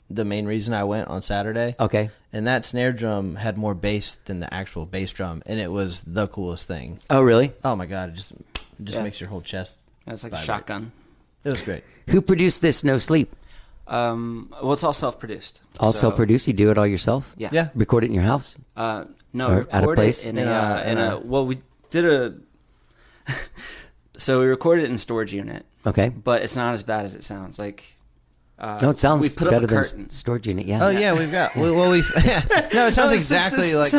the main reason I went on Saturday. Okay. And that snare drum had more bass than the actual bass drum, and it was the coolest thing. Oh, really? Oh my god, it just Yeah. makes your whole chest. It's like a vibrate. shotgun. It was great. Who produced this No Sleep? Well, it's all self-produced. All So, self-produced? You do it all yourself? Yeah. Yeah. Record it in your house? No, Or we at a recorded place? it In a- well, we did a. So we recorded it in a storage unit, Okay. but it's not as bad as it sounds. Like, No, it sounds we put better up a than curtain. storage unit. Yeah. Oh yeah, we've got. No, it sounds exactly like.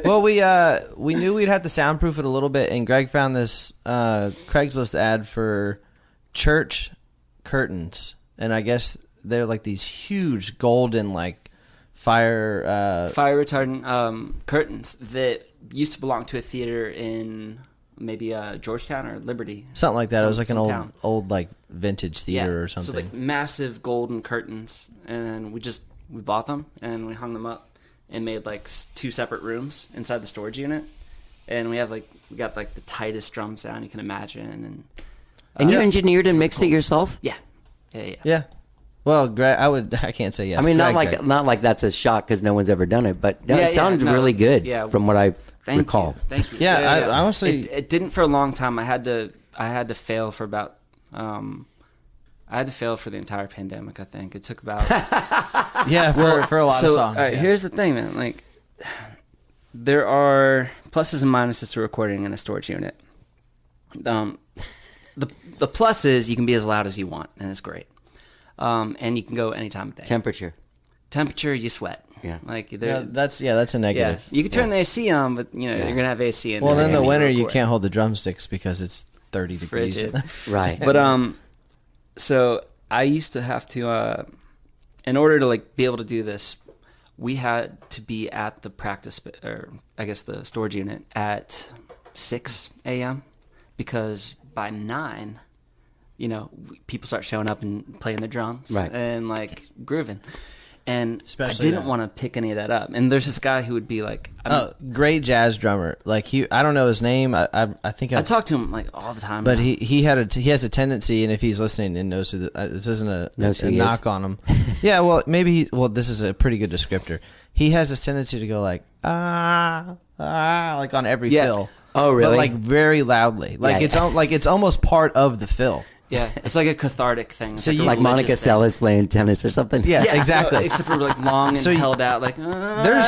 Well, we knew we'd have to soundproof it a little bit, and Greg found this Craigslist ad for church curtains, and I guess they're like these huge golden like fire. Fire retardant curtains that used to belong to a theater in maybe Georgetown or Liberty, Something like that. It was like an some town. old like vintage theater or something. So like massive golden curtains, and then we bought them and we hung them up and made like two separate rooms inside the storage unit, and we got like the tightest drum sound you can imagine, And you engineered and mixed it yourself? yeah. Yeah. Well, Greg, I can't say yes. I mean, Greg. not like that's a shock because no one's ever done it, but no, Yeah, it yeah, sounded no, really good yeah. from what I Thank recall. you. Thank you. Yeah, I honestly- it didn't for a long time. I had to fail for about I had to fail for the entire pandemic. I think it took about. Yeah, for a lot of songs. All right, yeah. here's the thing, man. Like, there are pluses and minuses to recording in a storage unit. The plus is you can be as loud as you want, and it's great. And you can go any time of day. Temperature, you sweat. Yeah. Like Yeah, there. that's a Yeah, negative. you can turn the AC on, but you're gonna have AC in Well, there then the and winter you record. can't hold the drumsticks because it's 30 degrees. Frigid. Right. But so I used to have to, in order to like be able to do this, we had to be at the practice, or I guess the storage unit at 6 a.m. because by 9, people start showing up and playing the drums Right. and like grooving. And Especially I didn't that. want to pick any of that up. And there's this guy who would be like, Oh, great jazz drummer. Like I don't know his name. I think I talk to him like all the time. but now. he has a tendency, and if he's listening and knows who this isn't a Knows who he knock is. on him. Yeah, well maybe this is a pretty good descriptor. He has this tendency to go like like on every Yeah. fill. Oh, really? But like very loudly. Like Yeah, it's almost part of the fill. yeah, it's like a cathartic thing. It's So a you- like Monica religious thing. Seles playing tennis or something. Yeah, exactly. no, except for like long and So you- held out, like There's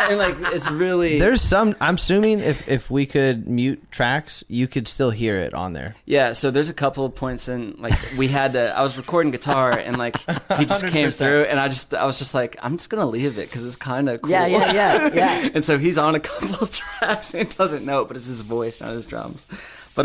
and like it's really There's some. I'm assuming if we could mute tracks, you could still hear it on there. yeah. So there's a couple of points in like we had to. I was recording guitar and like he just came 100%. through and I was just like I'm just gonna leave it because it's kind of cool. Yeah. And so he's on a couple of tracks and he doesn't know it, but it's his voice, not his drums. But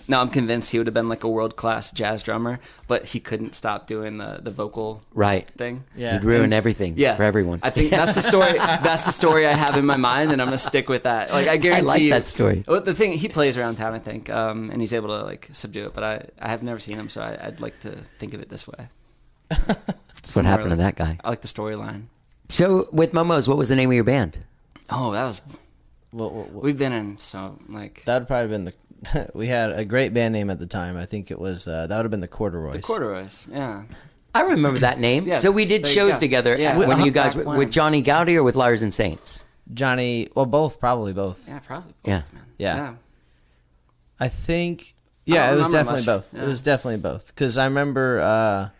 no, I'm convinced he would have been like a world class jazz drummer, but he couldn't stop doing the vocal Right. thing. Yeah. You'd ruin everything Yeah, for everyone. I think that's the story. That's the story I have in my mind, and I'm gonna stick with that. Like I guarantee like you, that story. Well, the thing he plays around town, I think, and he's able to like subdue it. But I have never seen him, so I'd like to think of it this way. That's what happened to that guy. I like the storyline. So with Momos, what was the name of your band? Oh, that was. What, We've been in so like that would probably been the. We had a great band name at the time. I think it was that would have been the Corduroys. Corduroys. Yeah. I remember that name. Yeah, So we did there you shows go. together Yeah. when you guys Back when. with Johnny Gowdy or with Liars and Saints. Johnny. Well, both, probably both. Yeah, probably. Both, Yeah. Man. Yeah. I think. Yeah, I it don't was remember definitely much. both. Yeah. It was definitely both. Because I remember.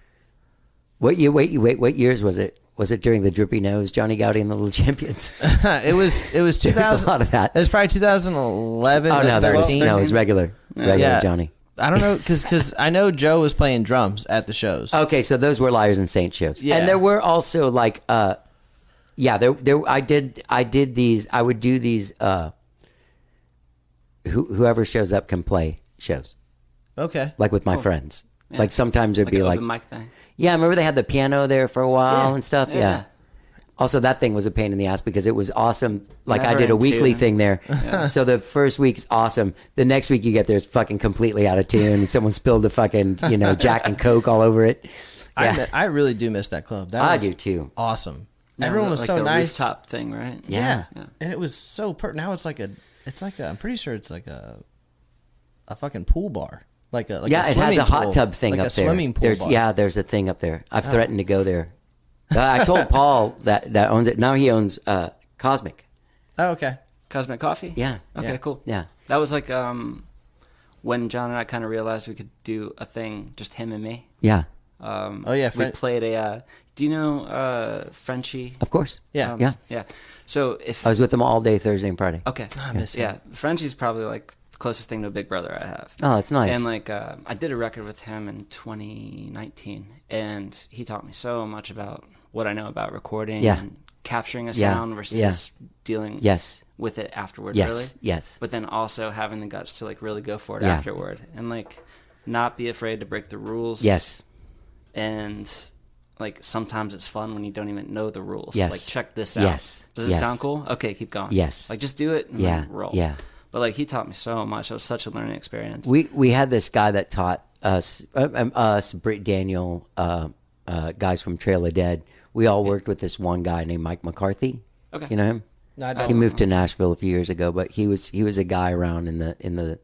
What year? Wait. What years was it? Was it during the Drippy Nose, Johnny Gowdy and the Little Champions? It was 2000. There was a lot of that. It was probably 2011. Oh no, there was 13. no. It was regular Yeah. Johnny. I don't know because I know Joe was playing drums at the shows. Okay, so those were Liars and Saints shows. Yeah. And there were also like there I did these I would do these whoever shows up can play shows. Okay. Like with my friends. Like sometimes it'd Like be an like open mic thing. yeah, remember they had the piano there for a while Yeah. and stuff? Yeah. Yeah. Also, that thing was a pain in the ass because it was awesome. Like, I Never did a in weekly tune. thing there. So the first week's awesome. The next week you get there is fucking completely out of tune. And someone spilled a fucking, Jack and Coke all over it. Yeah, I really do miss that club. That I was do too. Awesome. Yeah, Everyone was like so the nice. Rooftop thing, right? Yeah. And it was so now it's like I'm pretty sure it's like a fucking pool bar. Like a Yeah, it has a swimming hot pool. tub thing like up a there. Swimming pool There's bar. there's a thing up there. I've threatened to go there. I told Paul that owns it. Now he owns Cosmic. Oh, okay. Cosmic Coffee? Yeah. Okay, Yeah. cool. Yeah. That was like when John and I kind of realized we could do a thing, just him and me. Yeah, Oh yeah, We played a, do you know Frenchie? of course. Yeah. Yeah. Yeah. So if, I was with him all day Thursday and Friday. okay. I miss him. Yeah. Frenchie's probably like the closest thing to a big brother I have. Oh, that's nice. And like I did a record with him in 2019, and he taught me so much about what I know about recording Yeah. and capturing a Yeah. sound versus Yeah. dealing Yes. with it afterwards. Yes. Really. Yes. But then also having the guts to like really go for it Yeah. afterward, and like not be afraid to break the rules. Yes. And like sometimes it's fun when you don't even know the rules. Yes. Like check this out. Yes. Does it Yes. sound cool? Okay, keep going. Yes. Like just do it and Yeah. then roll. Yeah. But like he taught me so much. It was such a learning experience. We had this guy that taught us, Britt Daniel, guys from Trail of Dead. We all worked with this one guy named Mike McCarthy. Okay. You know him? No, I He don't. moved to Nashville a few years ago, but he was a guy around in the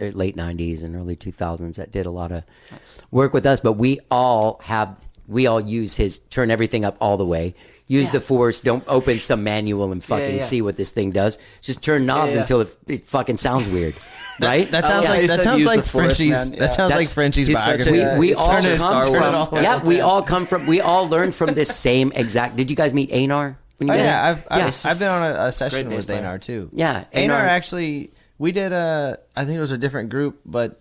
late '90s and early 2000s that did a lot of work with us. But we all use his turn everything up all the way. Use the force. Don't open some manual and fucking yeah. see what this thing does. Just turn knobs yeah. until it fucking sounds weird, right? That sounds yeah, like he that said sounds use like the force, Frenchie's. man. That sounds like That's- Frenchie's he's such a- biography. we He's all turning come Star Wars. from we all learned from this same exact. Did you guys meet Anar? When you Oh met yeah, him? I've been on a session great bass with player. Anar too. Yeah, Anar Anar- actually. We did I think it was a different group, but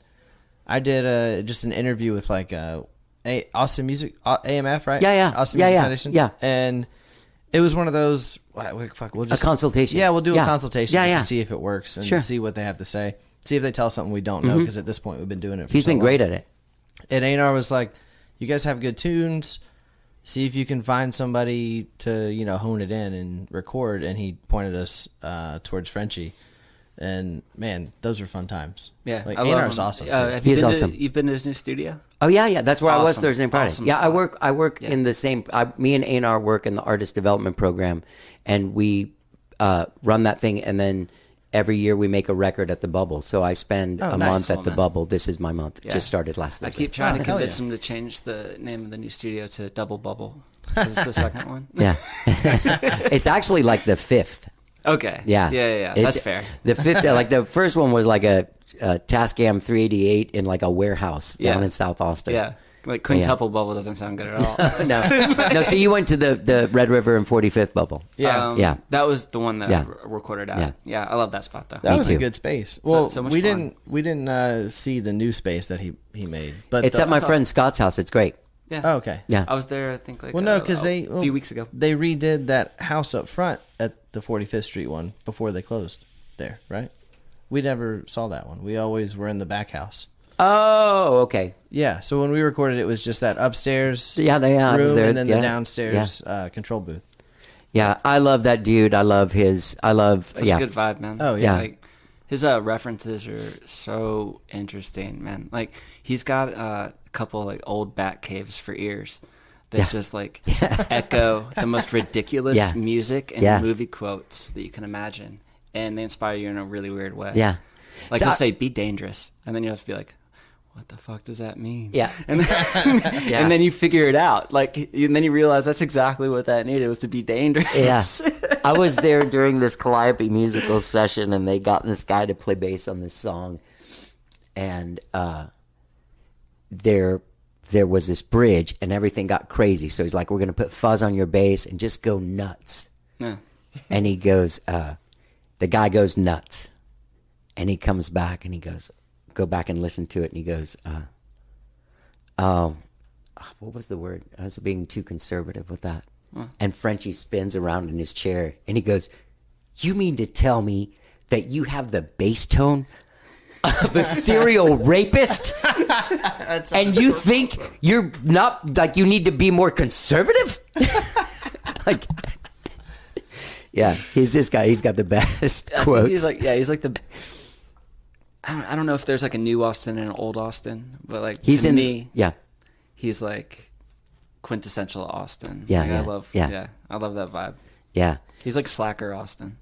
I did just an interview with like Austin Music AMF, right? Yeah, yeah. Austin Yeah, Music yeah. Foundation. Yeah. And it was one of those. We'll just consultation. Yeah, we'll do Yeah. a consultation Yeah, just yeah. to see if it works and Sure. see what they have to say. See if they tell us something we don't know because at this point we've been doing it. For He's so been long. great at it. And Anar was like, "You guys have good tunes. See if you can find somebody to hone it in and record." And he pointed us towards Frenchie. And man, those were fun times. Yeah, like I love Anar's him. awesome. Too. Have He you is been awesome. You've been to his new studio? Oh yeah, that's where I was Awesome. Thursday and Friday. Awesome Yeah, spot. I work Yeah. in the same. Me and Anar work in the artist development program, and we run that thing. And then every year we make a record at the Bubble. So I spend a nice. month at Oh, the man. Bubble. This is my month. It Yeah. just started last I Thursday. keep trying to hell convince yeah. him to change the name of the new studio to Double Bubble. This is the second one. Yeah, it's actually like the fifth. Okay. Yeah, Yeah. It's- That's fair. The fifth, like the first one was like a Tascam 388 in like a warehouse down Yeah. in South Austin. Yeah. Like quintuple bubble doesn't sound good at all. no. So you went to the Red River and 45th Bubble. Yeah. Yeah. That was the one that Yeah. I recorded at. Yeah. Yeah. I love that spot though. That Me was too. a good space. Well, so much we fun. didn't see the new space that he made, but It's at my saw- friend Scott's house. It's great. Yeah. Oh, okay. Yeah. I was there, I think, like Well, no, because a few weeks ago. they redid that house up front at the 45th Street one before they closed there, right? We never saw that one. We always were in the back house. Oh, okay. Yeah, so when we recorded, it was just that upstairs Yeah, I was room there. and then Yeah. the downstairs control booth. Yeah, I love that dude. I love his. Such yeah. a good vibe, man. Oh, yeah. Like his references are so interesting, man. Like he's got a couple like old bat caves for ears that Yeah. just like echo the most ridiculous Yeah. music and Yeah. movie quotes that you can imagine, and they inspire you in a really weird way. Yeah. Like So they'll I- say "be dangerous," and then you have to be like, "What the fuck does that mean?" Yeah. and then, Yeah. and then you figure it out. Like, and then you realize that's exactly what that needed, was to be dangerous. Yeah. I was there during this Calliope musical session, and they got this guy to play bass on this song. And there was this bridge, and everything got crazy. So he's like, we're going to put fuzz on your bass and just go nuts. Yeah. And he goes, the guy goes nuts. And he comes back, and he goes, go back and listen to it. And he goes, what was the word? I was being too conservative with that. And Frenchie spins around in his chair, and he goes, you mean to tell me that you have the bass tone of a serial rapist? And you think you're not, like, you need to be more conservative? Like, yeah, he's this guy. He's got the best I think quotes. he's like the. I don't know if there's like a new Austin and an old Austin, but like he's to in me, Yeah. he's like quintessential Austin. Yeah, Like, yeah, I love. yeah. Yeah, I love that vibe. Yeah. He's like slacker Austin,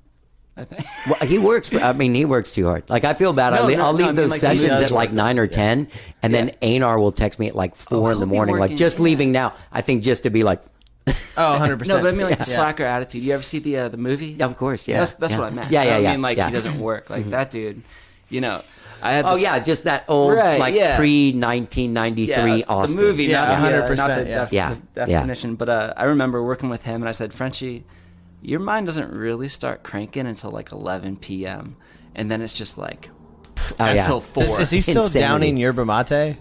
I think. Well, he works. I mean, he works too hard. Like, I feel bad. No, I'll leave I mean, those like, he sessions does at like work. 9 or 10, and then Einar will text me at like 4 in the he'll be morning, like working, just yeah. leaving now. I think just to be like, Oh, 100%. No, but I mean like the Yeah. slacker attitude. You ever see the movie? yeah, of course, yeah. That's yeah. what I meant. Yeah, yeah, I yeah. mean like yeah. he doesn't work. Like that dude. You know, I had. Oh this, yeah, just that old Right, like yeah. pre 1993 yeah, Austin. the movie, Yeah, not the, 100%, not the, yeah. Yeah, the yeah. definition. But I remember working with him, and I said, Frenchie, your mind doesn't really start cranking until like 11 p.m. And then it's just like Oh, yeah. until 4. Is he still Insanity. downing yerba mate?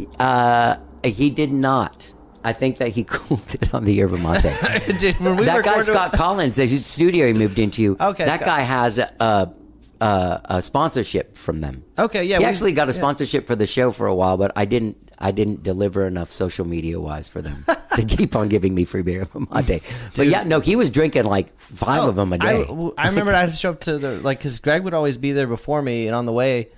He did not. I think that he cooled it on the yerba mate. When we That guy recorded- Scott Collins, the studio he moved into. Okay, that Scott. guy has a sponsorship from them. Okay, yeah. He we- actually got a yeah. sponsorship for the show for a while, but I didn't deliver enough social media wise for them to keep on giving me free beer mate. But yeah, no, he was drinking like 5 of them a day. I remember I had to show up to the because Greg would always be there before me, and on the way,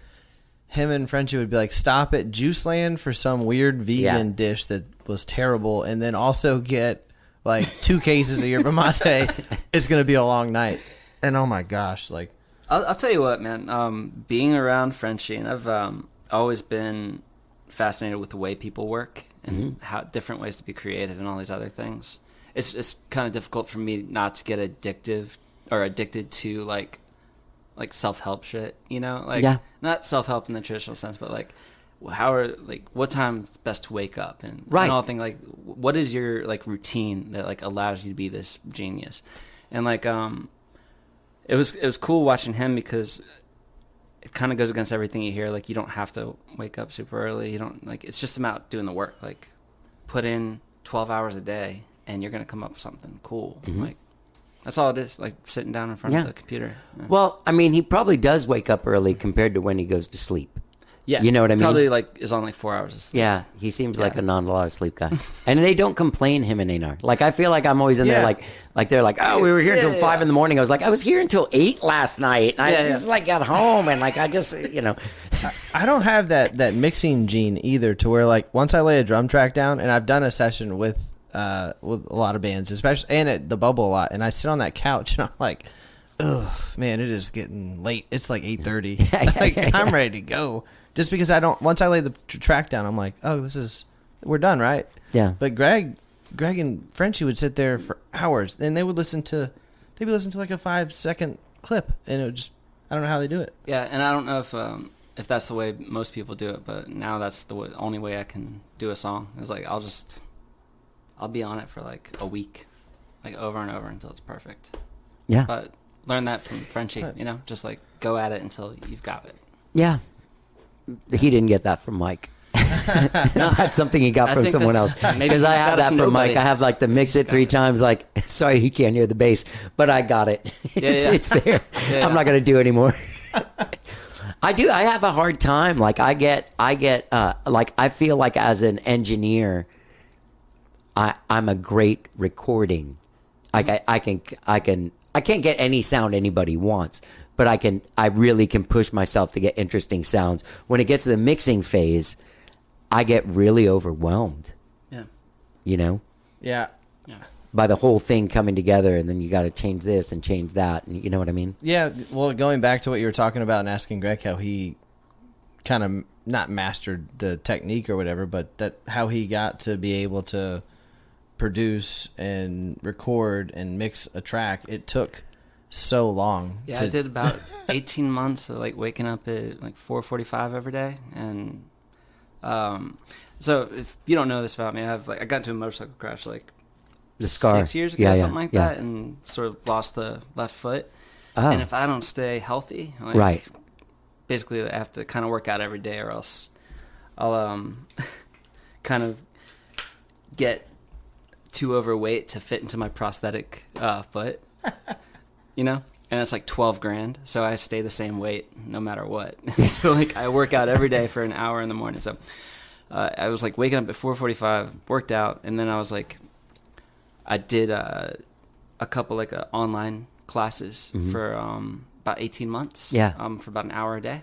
him and Frenchie would be like, "Stop at Juice Land for some weird vegan Yeah. dish that was terrible, and then also get like 2 cases of yerba mate. It's gonna be a long night." And oh my gosh, like I'll tell you what, man. Being around Frenchie, and I've always been fascinated with the way people work and how different ways to be creative and all these other things. It's kind of difficult for me not to get addicted to like self-help shit, you know? Like Yeah. not self-help in the traditional sense, but like what time is best to wake up and Right. and all thing like what is your like routine that like allows you to be this genius? And like it was cool watching him because it kind of goes against everything you hear. Like you don't have to wake up super early. You don't like it's just about doing the work. Like put in 12 hours a day and you're gonna come up with something cool. Like that's all it is. Like sitting down in front Yeah. of the computer. Yeah. Well, I mean, he probably does wake up early compared to when he goes to sleep. Yeah, You know what I mean? Probably like is on like 4 hours of sleep. Yeah, he seems like a lot of sleep guy, and they don't complain him and Einar. Like I feel like I'm always in there, Yeah. like they're like, oh, we were here until Yeah, 5 in the morning. I was like, I was here until 8 last night, and Yeah, I just like got home, and like I just, I don't have that mixing gene either, to where like once I lay a drum track down, and I've done a session with a lot of bands, especially and at the Bubble a lot, and I sit on that couch and I'm like, ugh, man, it is getting late. It's like 8:30. Like I'm ready to go. Just because I don't. Once I lay the track down, I'm like, oh, we're done, right? Yeah. But Greg and Frenchie would sit there for hours, and they'd listen to like a 5-second clip, and it would just, I don't know how they do it. Yeah, and I don't know if that's the way most people do it, but now that's the only way I can do a song. It's like I'll be on it for like a week, like over and over until it's perfect. yeah, But learn that from Frenchie, you know, just like go at it until you've got it. yeah. He didn't get that from Mike. That's something he got I from think someone that's- else. maybe Because he I just have got it that from from Mike. nobody. I have like the mix it 3 times. Like, sorry, you can't hear the bass, but I got it. It's, yeah. it's there. Yeah, I'm not gonna do anymore. I do. I have a hard time. Like I get. Like I feel like as an engineer, I'm a great recording. Like I can't get any sound anybody wants, but I really can push myself to get interesting sounds. When it gets to the mixing phase, I get really overwhelmed, Yeah. you know? Yeah, by the whole thing coming together, and then you got to change this and change that, and you know what I mean? Yeah, well, going back to what you were talking about and asking Greg how he kind of not mastered the technique or whatever, but that how he got to be able to produce and record and mix a track. It took so long. Yeah, I did about 18 months of like waking up at like 4:45 every day, and so if you don't know this about me, I got into a motorcycle crash like The scar. 6 years ago, something like that, and sort of lost the left foot. Oh. And if I don't stay healthy, like, Right. basically I have to kind of work out every day, or else I'll kind of get too overweight to fit into my prosthetic foot, you know. And it's like $12,000, so I stay the same weight no matter what. So like I work out every day for an hour in the morning. So I was like waking up at 4:45, worked out, and then I was like, I did a couple like online classes for about 18 months. Yeah. For about an hour a day,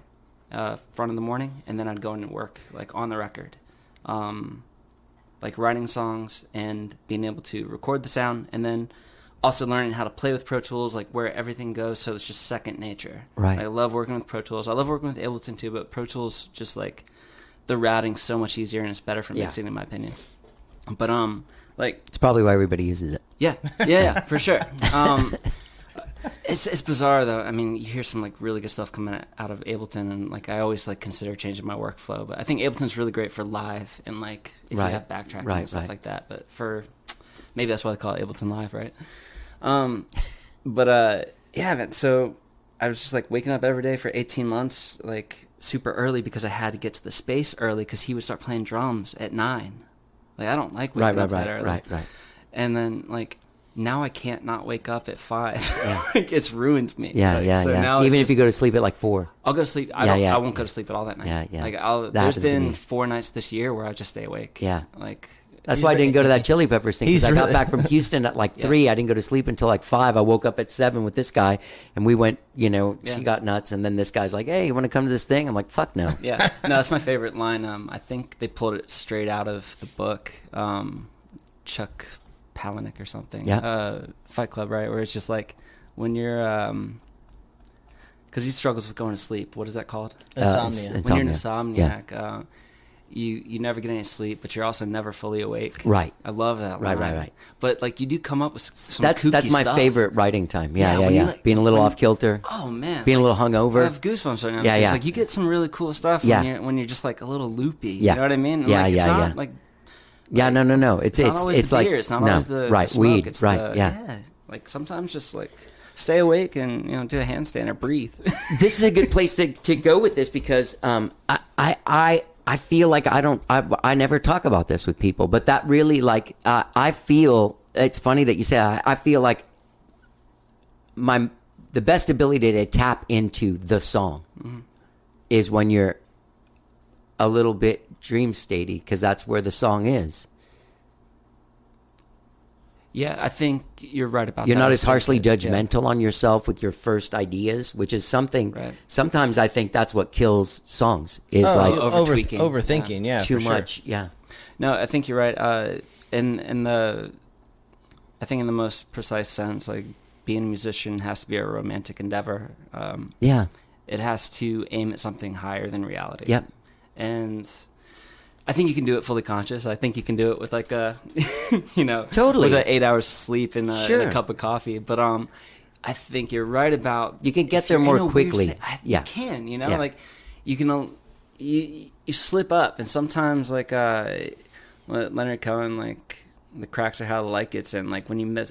front of the morning, and then I'd go in and work like on the record, like writing songs and being able to record the sound, and then also learning how to play with Pro Tools, like where everything goes, so it's just second nature. Right. I love working with Pro Tools. I love working with Ableton too, but Pro Tools just like the routing's so much easier and it's better for mixing in my opinion. But like It's probably why everybody uses it. yeah, for sure. It's bizarre though. I mean, you hear some like really good stuff coming out of Ableton, and like I always like consider changing my workflow. But I think Ableton's really great for live and like if you have backtracking and stuff like that. But for maybe that's why they call it Ableton Live, right? Yeah, man. So I was just like waking up every day for 18 months, like super early because I had to get to the space early because he would start playing drums at 9. Like I don't like waking up that early. Right. And then like now I can't not wake up at 5. Like it's ruined me. Yeah. Now Even it's if you go to sleep at like 4. I'll go to sleep. I won't go to sleep at all that night. Yeah. Like That there's happens to me. been 4 nights this year where I just stay awake. Yeah. Like That's why I didn't go to that Chili Peppers thing. Because I got really- back from Houston at like 3. I didn't go to sleep until like 5. I woke up at 7 with this guy, and we went, she got nuts. And then this guy's like, hey, you want to come to this thing? I'm like, fuck no. Yeah. No, that's my favorite line. I think they pulled it straight out of the book, Chuck Palahniuk or something. Yeah. Fight Club, right? Where it's just like when you're, because he struggles with going to sleep. What is that called? Insomnia. When you're an insomniac, you never get any sleep, but you're also never fully awake. Right. I love that line. Right. But like you do come up with some That's kooky my stuff. favorite writing time. Yeah, when you, like, Being a little off kilter. Oh man, Being a little I hungover. have goosebumps right now. Yeah, because, yeah. Like you get some really cool stuff when you're just like a little loopy. Yeah. You know what I mean? And, Yeah, like, it's yeah, not, yeah. Like Yeah, no. It's not always it's the like beer. It's not no, always the right smoke. weed. It's Right. Like sometimes just like stay awake and do a handstand or breathe. This is a good place to go with this because I feel like I never talk about this with people, but that really like I feel it's funny that you say I feel like the best ability to tap into the song is when you're a little bit dream statey because that's where the song is. Yeah, I think you're right about that. You're not as harshly Yeah. judgmental on yourself with your first ideas, which is something. Right. Sometimes I think that's what kills songs is like over-tweaking. overthinking. Yeah, too for sure. much. Yeah. No, I think you're right. I think in the most precise sense, like being a musician has to be a romantic endeavor. Yeah. It has to aim at something higher than reality. Yep. And I think you can do it fully conscious. I think you can do it with like a, Totally. with 8 hours sleep and Sure. a cup of coffee. But I think you're right about You can get if there you're more in a weird quickly. state- Yeah. You can, Yeah. like you can, you slip up, and sometimes like Leonard Cohen, like the cracks are how the light gets in. Like when you make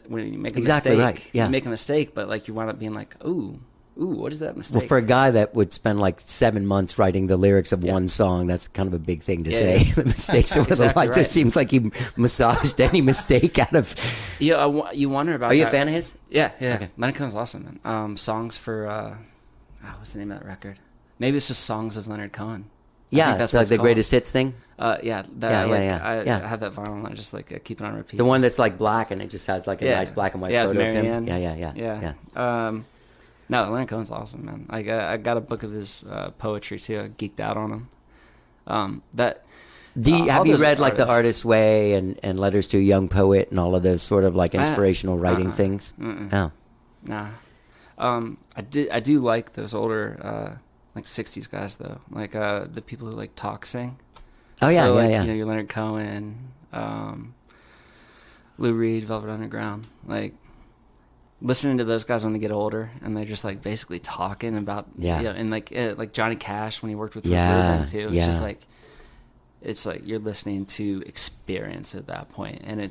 a Exactly mistake, right. Yeah. you make a mistake, but like you wind up being like, ooh, what is that mistake? Well, for a guy that would spend like 7 months writing the lyrics of one song, that's kind of a big thing to say. yeah. The mistakes of the Exactly light right. just seems like he massaged any mistake out of. Yeah, you wonder about. Are you a that. fan of his? Yeah. Okay. Leonard Cohen's awesome, man. Songs for what's the name of that record? Maybe it's just Songs of Leonard Cohen. I Yeah, think it's what like the called. greatest hits thing. Yeah, Yeah, I yeah. have that vinyl and I just like keep it on repeat. The one that's like black and it just has like a nice black and white yeah, photo of him. Marianne. Yeah. No, Leonard Cohen's awesome, man. I got a book of his poetry too. I geeked out on him. All Have you those read like The artists. Artist's Way and Letters to a Young Poet and all of those sort of like inspirational writing things? Oh, Nah. I do like those older, like 60s guys though. Like, the people who like talk sing. oh yeah, So, yeah, like, yeah. You know, your Leonard Cohen, Lou Reed, Velvet Underground. Like, listening to those guys when they get older and they're just like basically talking about, Yeah. you know, and like Johnny Cash when he worked with Yeah, Rubin too. It's yeah. just like, it's like you're listening to experience at that point, and you're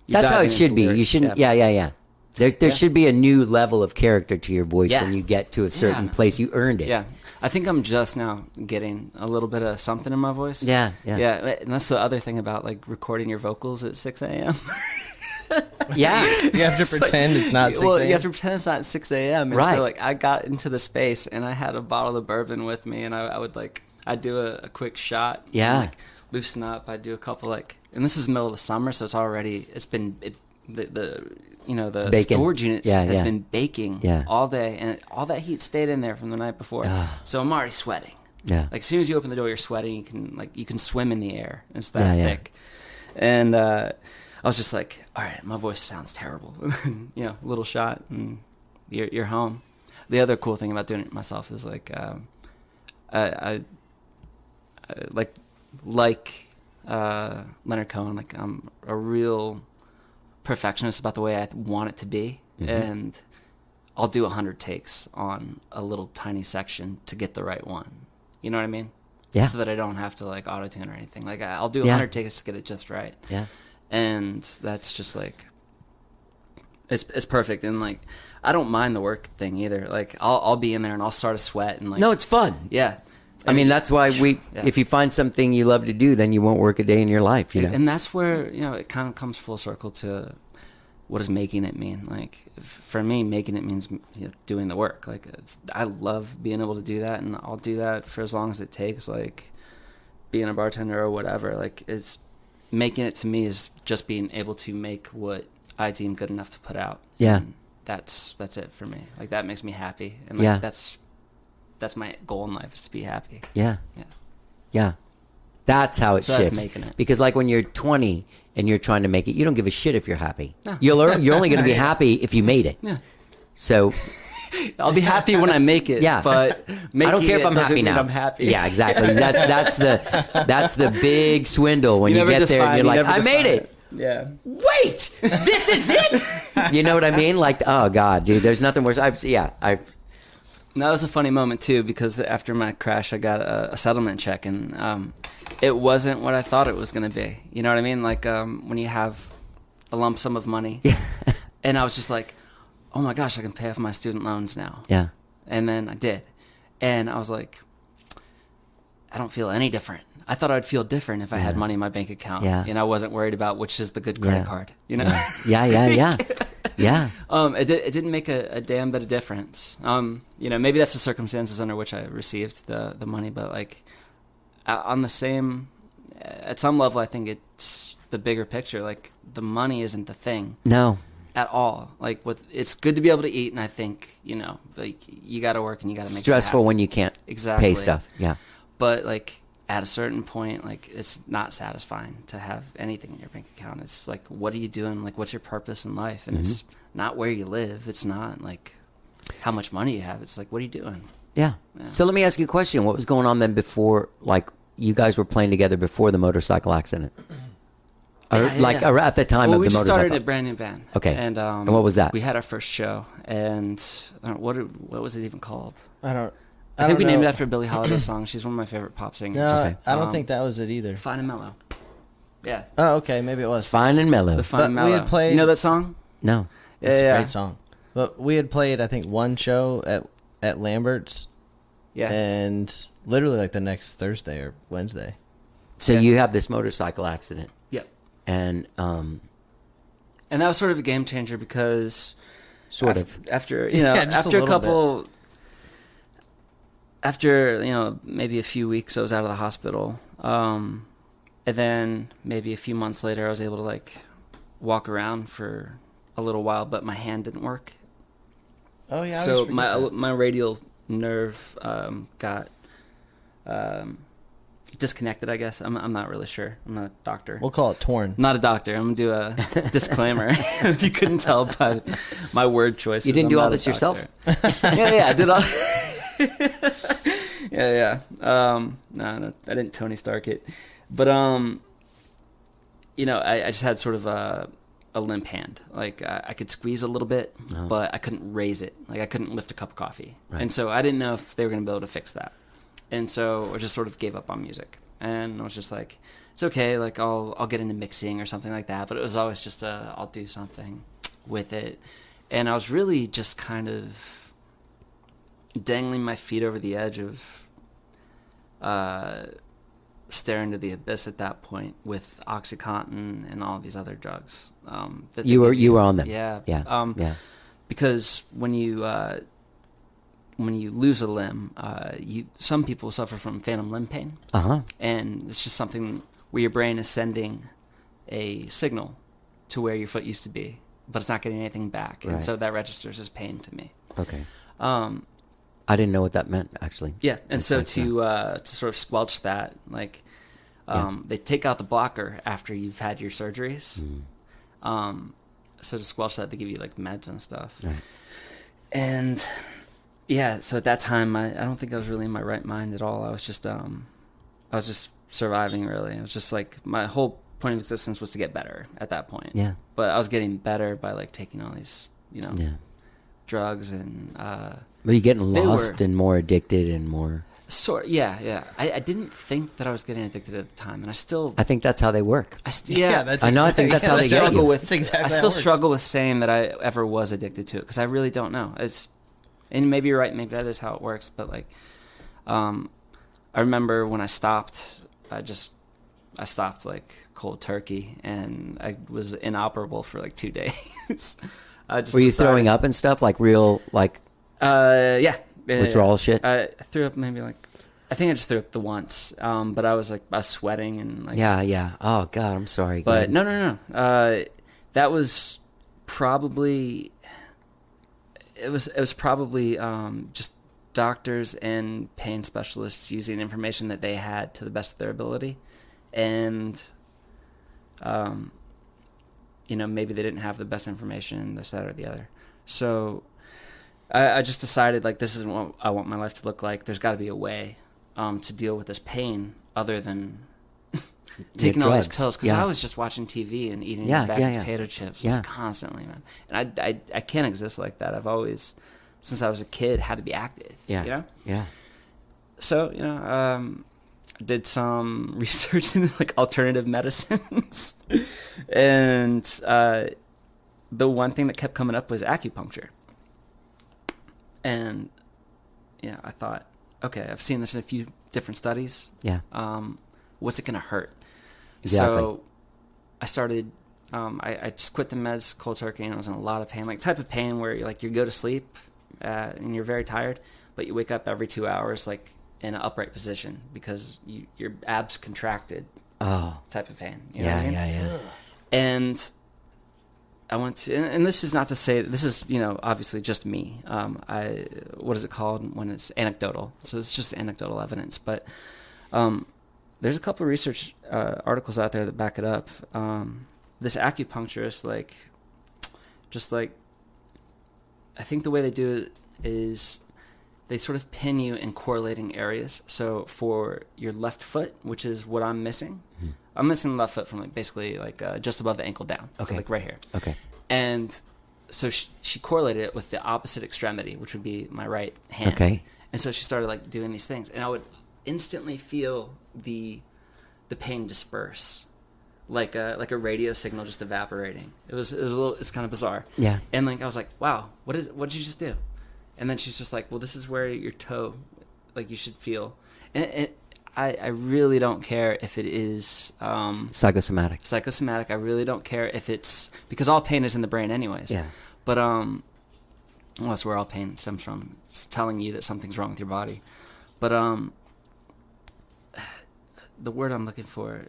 That's how diving it should into be. You lyrics. shouldn't. Yeah. There Yeah. should be a new level of character to your voice Yeah. when you get to a certain Yeah. place. You earned it. Yeah, I think I'm just now getting a little bit of something in my voice. Yeah. And that's the other thing about like recording your vocals at 6 a.m. Yeah. You have to pretend it's not 6 Well, a.m. you have to pretend it's not 6 a.m. And Right. so like I got into the space and I had a bottle of bourbon with me, and I'd do a quick shot. Yeah. And, like, loosen up. I'd do a couple and this is middle of the summer, so the baking. storage unit Yeah, has yeah. been baking Yeah. all day, and all that heat stayed in there from the night before. So I'm already sweating. Yeah. Like as soon as you open the door, you're sweating. You can swim in the air. It's that Yeah, yeah. thick. And I was just like, all right, my voice sounds terrible. You know, little shot, and you're home. The other cool thing about doing it myself is like, I like Leonard Cohen. Like I'm a real perfectionist about the way I want it to be, and I'll do 100 takes on a little tiny section to get the right one. You know what I mean? Yeah. So that I don't have to like auto-tune or anything. Like I'll do Yeah. 100 takes to get it just right. Yeah. And that's just like, it's perfect. And like, I don't mind the work thing either. Like I'll be in there and I'll start a sweat and like, No, it's fun. yeah. I mean, that's why Yeah. if you find something you love to do, then you won't work a day in your life, you know? And that's where, you know, it kind of comes full circle to what does making it mean? Like, for me, making it means, you know, doing the work. Like, I love being able to do that, and I'll do that for as long as it takes, like, being a bartender or whatever. Like, it's making it to me is just being able to make what I deem good enough to put out. Yeah. And that's it for me. Like, that makes me happy. And, like, Yeah. that's my goal in life, is to be happy. Yeah. Yeah. Yeah. That's how it So that's shifts. making it. Because like when you're 20 and you're trying to make it, you don't give a shit if you're happy. You're only going to be happy if you made it. Yeah. So I'll be happy when I make it. Yeah. But I don't care if I'm happy now. I'm happy. Yeah, exactly. That's the big swindle when you, never get there and define- you're you like, never I made define it. Yeah. Wait, this is it. You know what I mean? Like, oh God, dude, there's nothing worse. I've And that was a funny moment too, because after my crash, I got a settlement check, and it wasn't what I thought it was going to be. You know what I mean? Like when you have a lump sum of money, and I was just like, oh my gosh, I can pay off my student loans now. yeah. And then I did, and I was like, I don't feel any different. I thought I'd feel different if I had money in my bank account, Yeah. and I wasn't worried about which is the good credit Yeah. card. You know? Yeah. Yeah. It didn't make a damn bit of difference. You know, maybe that's the circumstances under which I received the money, but like on the same, at some level, I think it's the bigger picture. Like the money isn't the thing No. at all. Like it's good to be able to eat, and I think, you know, like you got to work and you got to make Stressful it when you can't Exactly. pay stuff. Yeah. But like at a certain point, like it's not satisfying to have anything in your bank account. It's like, what are you doing? Like, what's your purpose in life? And it's not where you live. It's not like how much money you have. It's like, what are you doing? Yeah. So let me ask you a question. What was going on then before, like, you guys were playing together before the motorcycle accident? Or, like, or at the time of we the just motorcycle? started a brand new band. Okay. And what was that? We had our first show, and what was it even called? I think we don't named it know. after a Billie Holiday song. She's one of my favorite pop singers. No, Okay. I don't think that was it either. Fine and Mellow. Yeah. Oh, okay, maybe it was. Fine and mellow. The Fine But and we Mellow. had played- You know that song? No. It's Yeah. a great song. But we had played, I think, one show at Lambert's, Yeah. and literally like the next Thursday or Wednesday. So Yeah. you have this motorcycle accident, Yep. and And that was sort of a game changer because sort of. after you know Yeah, just a after a little couple after you know maybe a few weeks I was out of the hospital, and then maybe a few months later I was able to like walk around for a little while, but my hand didn't work. Oh yeah. So my radial nerve got disconnected, I guess. I'm not really sure. I'm not a doctor. We'll call it torn. I'm not a doctor. I'm gonna do a disclaimer. If you couldn't tell by my word choices. You didn't I'm do all not a this yourself? doctor. Yeah, I did all. yeah. No, I didn't Tony Stark it, but you know, I just had sort of a limp hand. Like I could squeeze a little bit, but I couldn't raise it. Like I couldn't lift a cup of coffee, and so I didn't know if they were gonna be able to fix that. And so I just sort of gave up on music, and I was just like, it's okay. Like I'll get into mixing or something like that. But it was always just I'll do something with it, and I was really just kind of dangling my feet over the edge of staring into the abyss at that point with OxyContin and all these other drugs. That You were on them. Yeah. Yeah. Because when you lose a limb, some people suffer from phantom limb pain, and it's just something where your brain is sending a signal to where your foot used to be, but it's not getting anything back, and so that registers as pain to me. Okay. I didn't know what that meant, actually. Yeah, and so to sort of squelch that, like, they take out the blocker after you've had your surgeries. So to squelch that, they give you like meds and stuff. Right. And yeah, so at that time, I don't think I was really in my right mind at all. I was just surviving, really. It was just like my whole point of existence was to get better at that point. Yeah. But I was getting better by like taking all these, drugs and. Were you getting They lost were. and more addicted and more? Yeah. I didn't think that I was getting addicted at the time, and I still. I think that's how they work. That's I know, I think that's how they get struggle you. with. That's exactly I how it still works. struggle with saying that I ever was addicted to it because I really don't know. And maybe you're right. Maybe that is how it works. But like, I remember when I stopped. I stopped like cold turkey, and I was inoperable for like 2 days. I just Were you decided- throwing up and stuff, like real, like Yeah. withdrawal shit? I threw up maybe like. I think I just threw up the once. But I was sweating and like. Yeah. Oh God, I'm sorry. But God. no. That was probably. It was probably just doctors and pain specialists using information that they had to the best of their ability, and maybe they didn't have the best information, this, that, or the other. So I just decided like this isn't what I want my life to look like. There's got to be a way to deal with this pain other than taking all these drugs. pills, because Yeah. I was just watching TV and eating Yeah, a bag yeah, of yeah. potato chips Yeah. constantly, man. And I can't exist like that. I've always, since I was a kid, had to be active. Yeah. You know? Yeah. So, did some research into like alternative medicines. And the one thing that kept coming up was acupuncture. And I thought, okay, I've seen this in a few different studies. Yeah. What's it gonna hurt? Exactly. So I started. I just quit the meds cold turkey, and I was in a lot of pain, like type of pain where you go to sleep and you're very tired, but you wake up every 2 hours like in an upright position because your abs contracted. Oh. Type of pain. You know what I mean? Yeah. And I went to, and this is not to say, this is, obviously just me. What is it called when it's anecdotal? So it's just anecdotal evidence. But there's a couple of research articles out there that back it up. This acupuncturist, I think the way they do it is they sort of pin you in correlating areas. So for your left foot, which is what I'm missing, I'm missing the left foot from basically just above the ankle down. Okay. So right here. Okay. And so she correlated it with the opposite extremity, which would be my right hand. Okay. And so she started doing these things, and I would instantly feel the pain disperse, like a radio signal just evaporating. It's kind of bizarre. Yeah. And I was like, wow, what did you just do? And then she's just like, well, this is where your toe, you should feel. And I really don't care if it is Psychosomatic. psychosomatic. I really don't care if it's, because all pain is in the brain anyways. Yeah. But well, that's where all pain stems from. It's telling you that something's wrong with your body. But the word I'm looking for,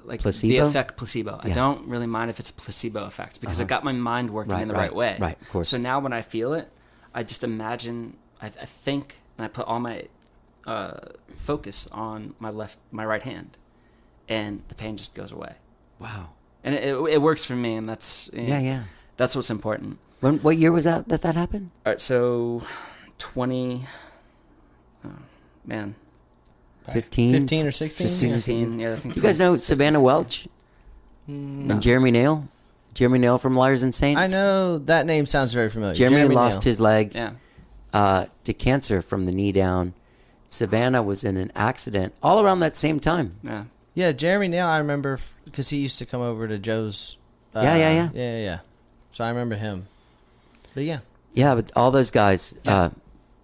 Placebo? the effect placebo. Yeah. I don't really mind if it's a placebo effect because I got my mind working in the Right, right way. right, of course. So now when I feel it, I just imagine, I think, and I put all my focus on my right hand, and the pain just goes away. Wow. And it works for me, and that's Yeah. that's what's important. What year was that happened? All right, so 15 or 16? 16. Yeah, I think You guys know Savannah Welch and Jeremy Nail? Jeremy Nail from Liars and Saints? I know that name sounds very familiar. Jeremy lost Nail. his leg Yeah. to cancer from the knee down. Savannah was in an accident all around that same time. Yeah. Yeah, Jeremy Nail, I remember because he used to come over to Joe's. Yeah. So I remember him. But yeah. Yeah, but all those guys, Yeah.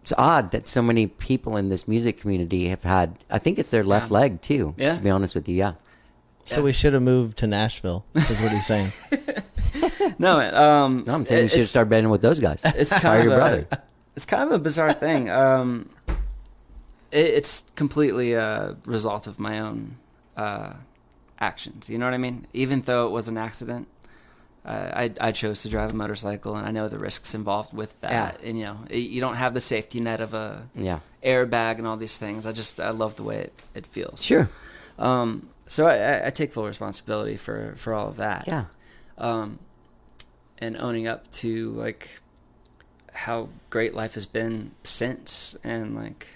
it's odd that so many people in this music community have had, I think it's their left leg too, Yeah. to be honest with you, yeah. So we should have moved to Nashville, is what he's saying. No, No, I'm saying you should start betting with those guys. It's Fire kind your of brother. It's kind of a bizarre thing. It's completely a result of my own actions. You know what I mean? Even though it was an accident, I chose to drive a motorcycle, and I know the risks involved with that. Yeah. And you don't have the safety net of a Yeah. airbag and all these things. I love the way it feels. Sure. So I take full responsibility for all of that. Yeah. And owning up to like how great life has been since, and like,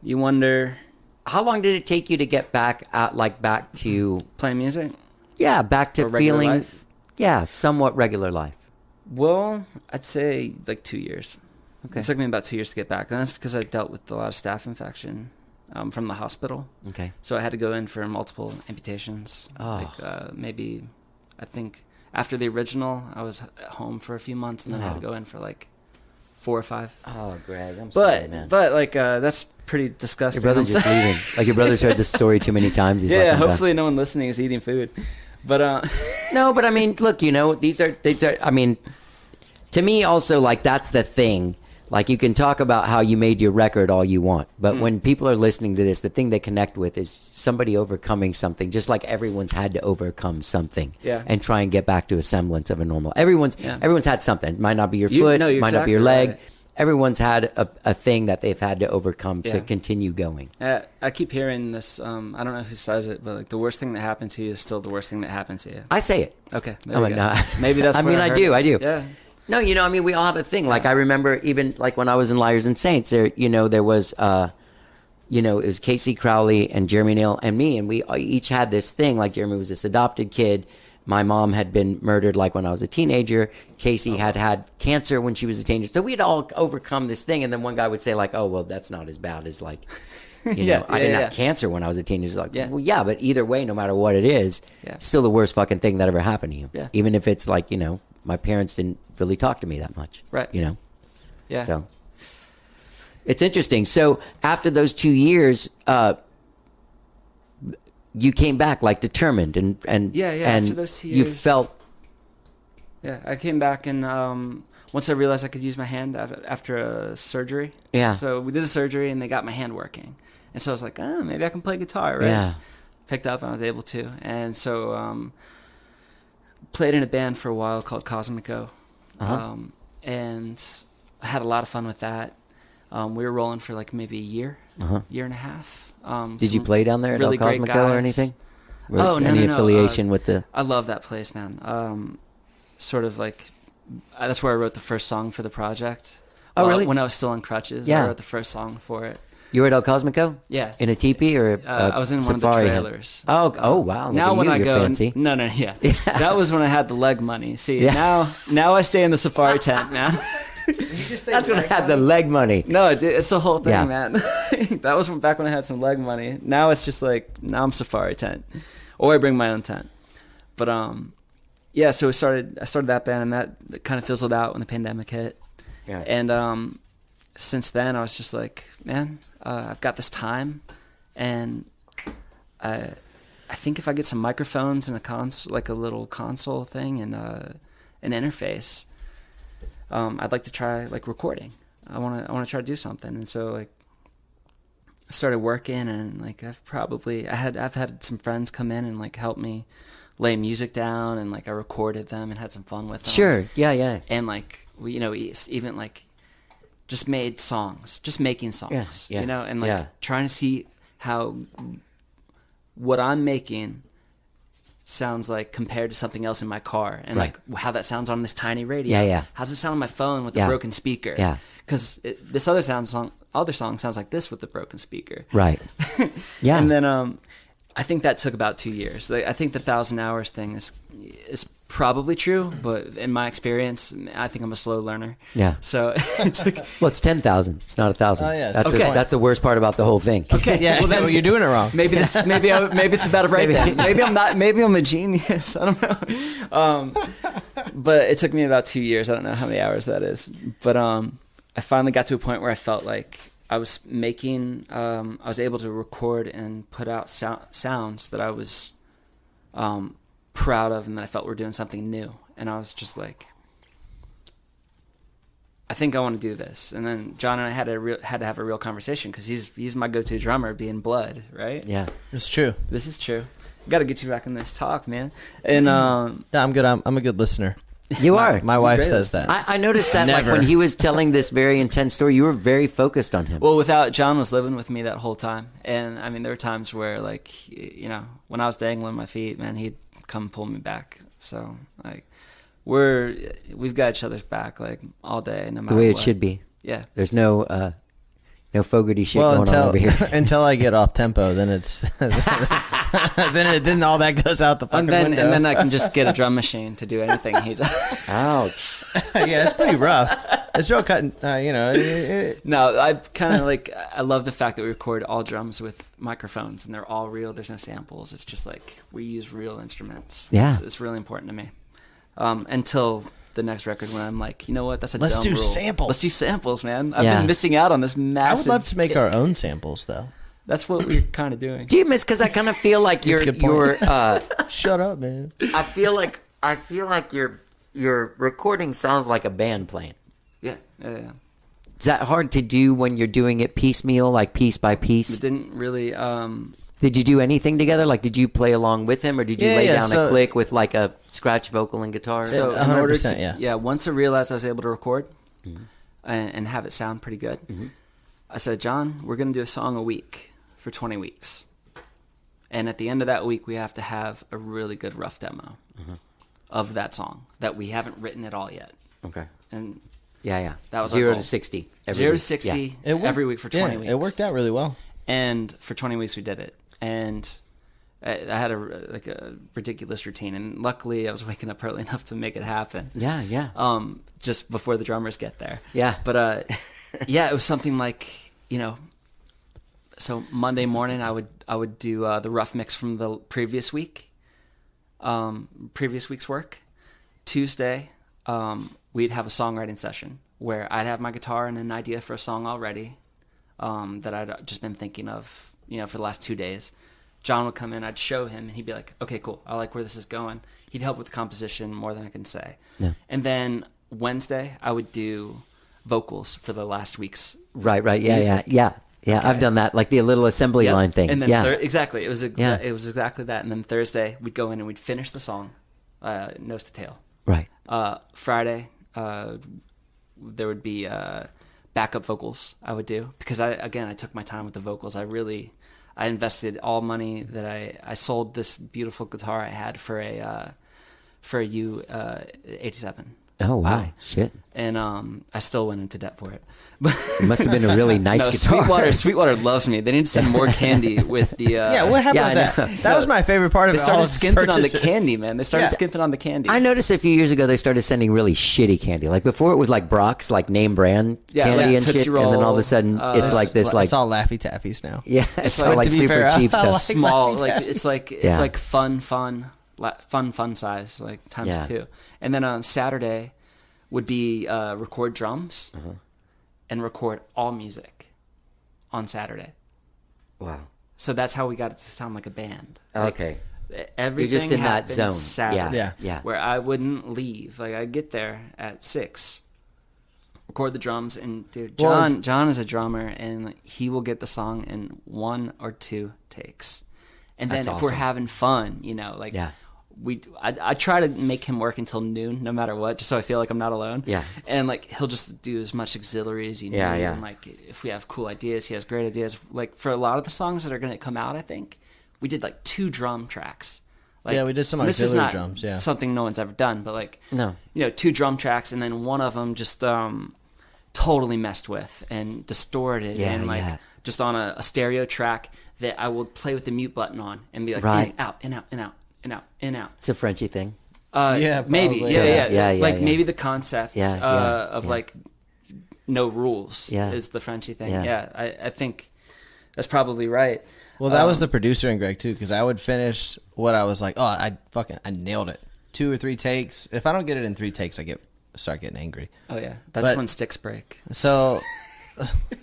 you wonder. How long did it take you to get back out, back to, Playing music? back to Or regular feeling, life? somewhat regular life? Well, I'd say like 2 years. Okay. It took me about 2 years to get back, and that's because I dealt with a lot of staph infection from the hospital. Okay. So I had to go in for multiple amputations. Oh. Maybe, I think after the original, I was at home for a few months, and then I had to go in for like 4 or 5. Oh, Greg, I'm sorry, man. But like that's pretty disgusting. Your brother's I'm just sorry. leaving. Like, your brother's heard this story too many times. He's like, Yeah, I'm done. hopefully no one listening is eating food. But No, but I mean, look, these are, I mean, to me also, like, that's the thing. Like, you can talk about how you made your record all you want, but when people are listening to this, the thing they connect with is somebody overcoming something, just like everyone's had to overcome something, Yeah. and try and get back to a semblance of a normal. Everyone's had something. It might not be your foot, no, you're might not be your exactly leg. right. Everyone's had a thing that they've had to overcome to Yeah. continue going. I keep hearing this. I don't know who says it, but like the worst thing that happened to you is still the worst thing that happened to you. I say it. Okay, there I'm we like, go. nah. Maybe that's. I where mean, I heard do. it. I do. Yeah. No, I mean, we all have a thing. Like, I remember even, like, when I was in Liars and Saints, there was, it was Casey Crowley and Jeremy Nail and me, and we each had this thing. Like, Jeremy was this adopted kid. My mom had been murdered, like, when I was a teenager. Casey had cancer when she was a teenager. So we'd all overcome this thing, and then one guy would say, like, oh, well, that's not as bad as, like, I didn't have cancer when I was a teenager. Like, Yeah. well, yeah, but either way, no matter what it is, Yeah. still the worst fucking thing that ever happened to you. Yeah. Even if it's like, my parents didn't really talk to me that much. Right. Yeah. So it's interesting. So after those 2 years, you came back like determined and Yeah, and after those 2 you years. felt Yeah, I came back, and once I realized I could use my hand after a surgery. Yeah. So we did a surgery, and they got my hand working, and so I was like, oh, maybe I can play guitar, right? Yeah. Picked up, and I was able to, and so played in a band for a while called Cosmico, and I had a lot of fun with that. We were rolling for like maybe a year, year and a half. Did you play down there at really El great Cosmico or guys. anything? Oh, no, any no. affiliation with the I love that place, man. Sort of like that's where I wrote the first song for the project. Oh, really? When I was still on crutches, Yeah. I wrote the first song for it. You were at El Cosmico? Yeah. In a teepee or I was in one of the safari hut? trailers. Oh wow. Look Now at when you, I you're go, fancy. no, yeah. That was when I had the leg money. See, Yeah. now I stay in the safari tent, man. That's when I had the leg money. No, it's the whole thing, Yeah. man. That was back when I had some leg money. Now it's just like I'm safari tent, or I bring my own tent. But yeah. So I started that band, and that kind of fizzled out when the pandemic hit. Yeah. And since then, I was just like, man, I've got this time, and I think if I get some microphones and a console, like a little console thing, and an interface, I'd like to try like recording. I want to try to do something. And so like I started working, and like I've had some friends come in and like help me lay music down, and like I recorded them and had some fun with them. Sure. Yeah. And like we even like just made songs, just making songs, Yeah, you know, and like yeah. trying to see how what I'm making sounds like compared to something else in my car, and Right. like how that sounds on this tiny radio. Yeah, yeah. How's it sound on my phone with Yeah. a broken speaker? Yeah. Because this other song sounds like this with the broken speaker. Right. Yeah. And then I think that took about 2 years. Like, I think the 1,000 hours thing is probably true, but in my experience, I think I'm a slow learner. Yeah. So it took. Well, it's 10,000. It's not 1,000. Oh, yeah. That's Okay. that's the worst part about the whole thing. Okay. Yeah, Well, well, you're doing it wrong. Maybe maybe it's about right then. Maybe I'm not. Maybe I'm a genius. I don't know. But it took me about 2 years. I don't know how many hours that is. But I finally got to a point where I felt like I was making. I was able to record and put out sounds that I was proud of, and that I felt were doing something new. And I was just like, I think I want to do this. And then John and I had to have a real conversation, because he's my go-to drummer, being Blood, right? Yeah. It's true. This is true. Got to get you back in this talk, man. And Yeah, I'm good. I'm a good listener. You are. My wife great says that. I noticed that like Never. when he was telling this very intense story, you were very focused on him. well, without John was living with me that whole time, and I mean there were times where, like, you know, when I was dangling my feet, man, he'd come pull me back. So like we've got each other's back like all day, no matter the way it what. should be. Yeah. There's no Fogarty shit Well, going on over here. until I get off tempo, then it's then all that goes out the fucking And window. then I can just get a drum machine to do anything he does. Ouch. Yeah, it's pretty rough. It's real cutting. You know, No, I kind of like, I love the fact that we record all drums with microphones, and they're all real. There's no samples. It's just like we use real instruments. Yeah. It's really important to me. Until the next record, when I'm like, you know what, that's a Let's dumb do rule. samples. Let's do samples, man. I've Yeah. been missing out on this I would massive. love to make our own samples, though. That's what we're kind of doing. Do you miss? Because I kind of feel like That's a good point. your Shut up, man. I feel like your recording sounds like a band playing. Yeah, yeah. Is that hard to do when you're doing it piecemeal, like piece by It piece? didn't really. Did you do anything together? Like, did you play along with him, or did you Yeah, lay yeah, down so- a click with like a scratch vocal and guitar? So in 100%, order to, yeah. once I realized I was able to record and have it sound pretty good, I said, John, we're going to do a song a week for 20 weeks. And at the end of that week, we have to have a really good rough demo of that song that we haven't written at all yet. Okay. And Yeah. That was our 0 goal. to 60. Every 0 to week. 60 Yeah. every week for 20 weeks. It worked out really well. And for 20 weeks we did it. And I had a ridiculous routine. And luckily I was waking up early enough to make it happen. Yeah. Just before the drummers get there. Yeah. But yeah, it was something like, you know, so Monday morning I would do the rough mix from the previous week's work. Tuesday, we'd have a songwriting session where I'd have my guitar and an idea for a song already that I'd just been thinking of, you know, for the last 2 days. John would come in, I'd show him, and he'd be like, okay, cool, I like where this is going. He'd help with the composition more than I can say. Yeah. And then Wednesday, I would do vocals for the last week's. Right. Yeah. music. Yeah. I've done that, like the little assembly Yep. line thing. And then yeah. exactly, it was Yeah. it was exactly that. And then Thursday, we'd go in and we'd finish the song, nose to tail. Right. Friday, there would be backup vocals I would do, because I took my time with the vocals. I invested all money that I sold this beautiful guitar I had for a U87. Oh wow. I. Shit. And I still went into debt for it. It must have been a really nice No, guitar. Sweetwater loves me. They need to send more candy with the. Yeah, what happened yeah, I with know. that? That was my favorite part of They it. all started of his skimping on the purchases. candy, man. They started Yeah. skimping on the candy. I noticed a few years ago they started sending really shitty candy. Like before it was like Brock's, like name brand Yeah, candy like and Tootsie shit, and then all of a Roll, sudden it's like this, like It's all Laffy Taffies now. yeah, it's like- all but like to be super fair, cheap I stuff. like Small, Laffy like Taffies. it's like Yeah. fun size, like times Yeah. 2. And then on Saturday would be record drums and record all music on Saturday. Wow. So that's how we got it to sound like a band. Like, Okay. everything You're just in that happened zone. Saturday, Yeah. Yeah. where I wouldn't leave. Like I'd get there at 6, record the drums, and dude, Well, John is a drummer, and he will get the song in 1 or 2 takes. And then That's if we're awesome. having fun, you know, like Yeah. I try to make him work until noon, no matter what, just so I feel like I'm not alone. Yeah. And like he'll just do as much auxiliary as you need. Yeah, yeah. And like if we have cool ideas, he has great ideas. Like for a lot of the songs that are going to come out, I think we did like 2 drum tracks. Like, Yeah, we did some this is auxiliary not drums, yeah. something no one's ever done, but like No. 2 drum tracks, and then one of them just totally messed with and distorted, Yeah, and like yeah. just on a stereo track that I would play with the mute button on and be like Right. in, out, in, out, in, out, in, out, in, out. It's a Frenchy thing. Yeah, Maybe, probably. yeah. Yeah, Like yeah. maybe the concept Yeah, of yeah. like no rules Yeah. is the Frenchy thing. Yeah. Yeah, I think that's probably right. Well, that was the producer in Greg too, because I would finish what I was like, I nailed it. 2 or 3 takes. If I don't get it in 3 takes, I start getting angry. Oh yeah, that's But- when sticks break. So,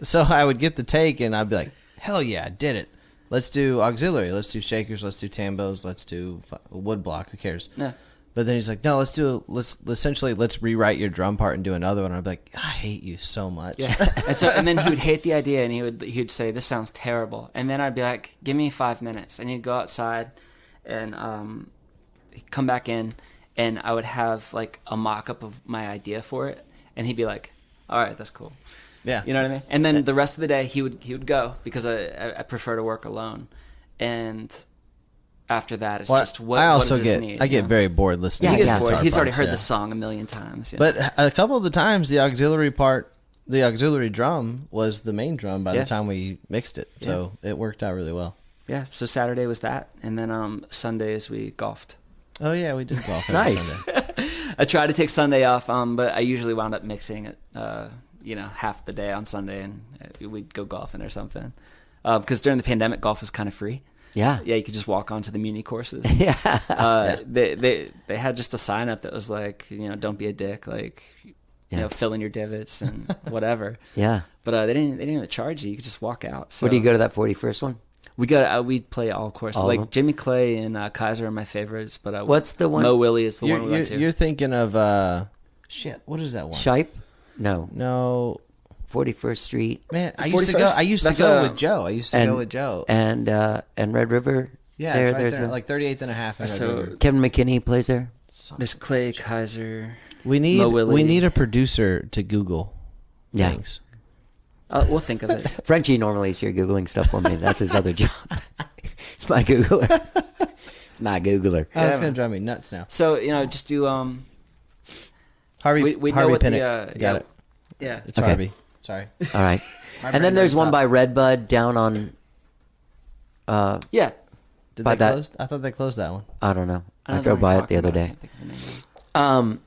so I would get the take and I'd be like, hell yeah, I did it. Let's do auxiliary. Let's do shakers. Let's do tambos. Let's do wood block. Who cares? Yeah. But then he's like, no, let's rewrite your drum part and do another one. I'd be like, I hate you so much. Yeah. And then he would hate the idea, and he'd say, "This sounds terrible." And then I'd be like, "Give me 5 minutes," and he'd go outside, and he'd come back in, and I would have like a mock-up of my idea for it, and he'd be like, "All right, that's cool." Yeah. You know what I mean? And then the rest of the day he would go, because I prefer to work alone, and after that it's Well, just what I what also does this get need, I you get know? very bored listening. He to gets yeah. bored. guitar He's already parts, heard yeah. the song a million times. Yeah. But a couple of the times, the auxiliary part, the auxiliary drum was the main drum by Yeah. the time we mixed it. So it worked out really well. yeah, so Saturday was that, and then Sundays we golfed. Oh yeah, we did golf. every Nice. Sunday. I tried to take Sunday off, but I usually wound up mixing it, half the day on Sunday, and we'd go golfing or something. Because during the pandemic, golf was kind of free. Yeah. Yeah, you could just walk onto the muni courses. Yeah. They had just a sign up that was like, don't be a dick, like, Yeah. fill in your divots and whatever. Yeah. But they didn't even charge you. You could just walk out. So Where do you go to that 41st one? we play all courses. All of them? Like Jimmy Clay and Kaiser are my favorites. But What's the one? Mo Willie is the one we went to. You're thinking of shit. What is that one? Shipe? No. No, 41st Street. man. I 41st? used to That's go a- with Joe. I used to go with Joe. And Red River. Yeah, there, it's right there's there, a, like 38th and a half. So- Kevin McKinney plays there. There's Clay, Kaiser. we Mo Willie. need a producer to Google Yeah. things. We'll think of it. Frenchie normally is here Googling stuff for me. That's his other job. It's my Googler. It's my Googler. Oh, that's gonna drive me nuts now. So just do Harvey, we know Harvey what Pinnock. the Got it. yeah. It's Okay. Harvey. Sorry. All right. My And then brain there's won't one stop. by Redbud down on, Yeah. Did by they that- close? I thought they closed that one. I don't know. I know drove what by you're it the other talking about. I day. can't think of the name of it.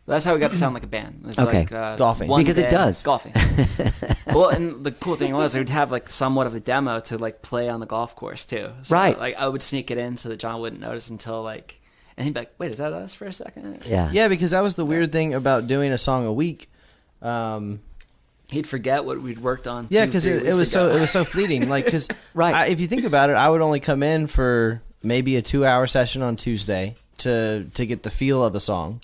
That's how we got to sound like a band. It's Okay. like, Golfing. one Because it day- does. Golfing. Well, and the cool thing was we'd have like somewhat of a demo to like play on the golf course too. So, Right. Like I would sneak it in so that John wouldn't notice until like, and he'd be like, "Wait, is that us for a second?" Yeah. Yeah, because that was the weird thing about doing a song a week. He'd forget what we'd worked on. Yeah, 2-3 because it weeks was ago. it was so fleeting. Like, because Right. if you think about it, I would only come in for maybe a 2-hour session on Tuesday to get the feel of a song,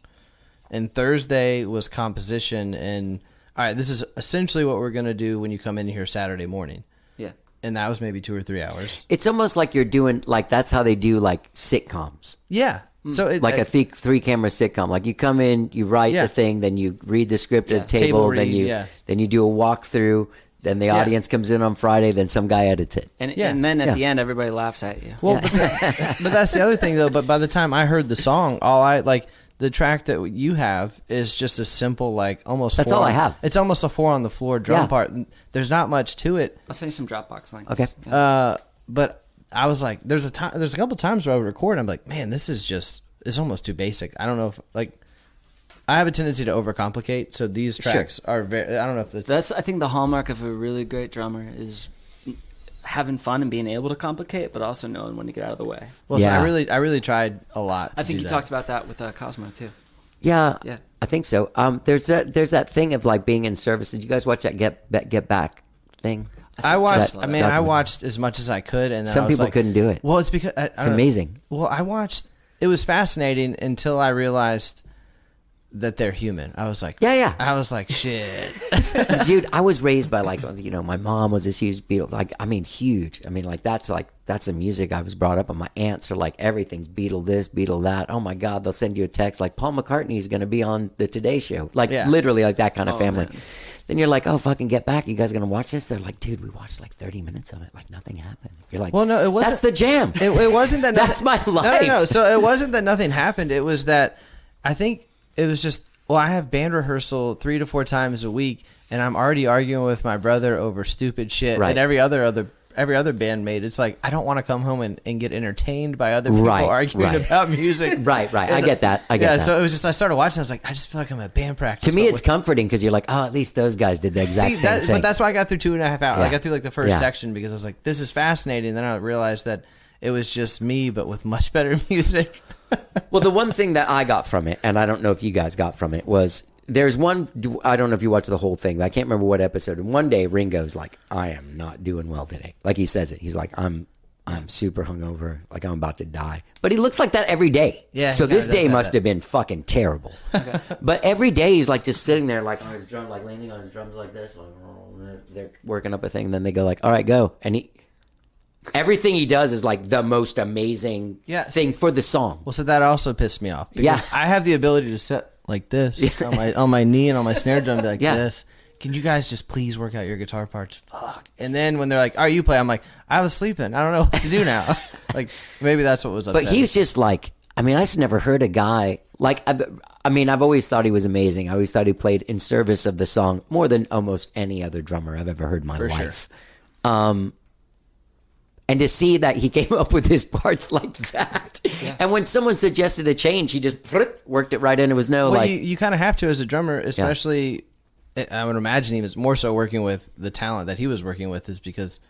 and Thursday was composition. And all right, this is essentially what we're gonna do when you come in here Saturday morning, Yeah. and that was maybe 2 or 3 hours. It's almost like you're doing, like, that's how they do, like, sitcoms. Yeah, so it, Like a three-camera sitcom. Like, you come in, you write Yeah. the thing, then you read the script at the Table table, read, yeah. then you do a walkthrough, then the audience comes in on Friday, then some guy edits it. And Yeah. and then at Yeah. the end, everybody laughs at you. Well, but that's the other thing though. But by the time I heard the song, the track that you have is just a simple, like, almost. That's all I have. It's almost a 4 on the floor drum Yeah. part. There's not much to it. I'll send you some Dropbox links. Okay. Yeah. But I was like, there's a couple times where I would record, and I'm like, man, this is it's almost too basic. I don't know if, like, I have a tendency to overcomplicate. So these tracks are very. I don't know if it's. That's I think the hallmark of a really great drummer is having fun and being able to complicate, but also knowing when to get out of the way. Well, so Yeah. I really tried a lot. I think do you that. talked about that with Cosmo too. Yeah, Yeah. I think so. There's that thing of, like, being in service. Did you guys watch that Get Back thing? I watched. That I mean, I documentary. watched as much as I could, and then Some I was people like- couldn't do it. Well, it's because It's amazing. Well, I watched. It was fascinating until I realized that they're human. I was like, Yeah. I was like, shit. Dude, I was raised by like, you know, my mom was this huge Beatles, like, I mean, huge. I mean, that's the music I was brought up on. My aunts are like, everything's Beatle this, Beatle that. Oh my God, they'll send you a text like, Paul McCartney is going to be on the Today Show. Like, literally like that kind of family. Man. Then you're like, oh, fucking get back. You guys going to watch this? They're like, dude, we watched like 30 minutes of it. Like, nothing happened. You're like, well, no, it wasn't. That's the jam. It wasn't that. That's my life. No. So it wasn't that nothing happened. It was that I think it was just, well, I have band rehearsal 3 to 4 times a week, and I'm already arguing with my brother over stupid shit. Right. And every other bandmate, it's like, I don't want to come home and get entertained by other people arguing about music. Right. I get that. I get that. So it was just, I started watching, I was like, I just feel like I'm at band practice. To me, it's comforting because you're like, oh, at least those guys did the exact same thing. But that's why I got through 2.5 hours. Yeah. I got through like the first section because I was like, this is fascinating. Then I realized that it was just me, but with much better music. Well, the one thing that I got from it, and I don't know if you guys got from it, was there's one, I don't know if you watched the whole thing, but I can't remember what episode. And one day Ringo's like, I am not doing well today. Like he says it. He's like, I'm super hungover. Like I'm about to die. But he looks like that every day. Yeah. So this day must that. have been fucking terrible. Okay. But every day he's like just sitting there like on his drum, like leaning on his drums like this. Like, oh, they're working up a thing. And then they go like, all right, go. And everything he does is like the most amazing thing for the song. Well, so that also pissed me off because I have the ability to sit like this on my knee and on my snare drum, be like this. Can you guys just please work out your guitar parts? Fuck. And then when they're like, "All right, you play," I'm like, "I was sleeping. I don't know what to do now." Like maybe that's what was upsetting. But he's just like, I mean, I just never heard a guy like. I mean, I've always thought he was amazing. I always thought he played in service of the song more than almost any other drummer I've ever heard in my life. Sure. And to see that he came up with his parts like that. Yeah. And when someone suggested a change, he just worked it right into his nose. Well, you kind of have to as a drummer, especially, I would imagine he was more so working with the talent that he was working with is because...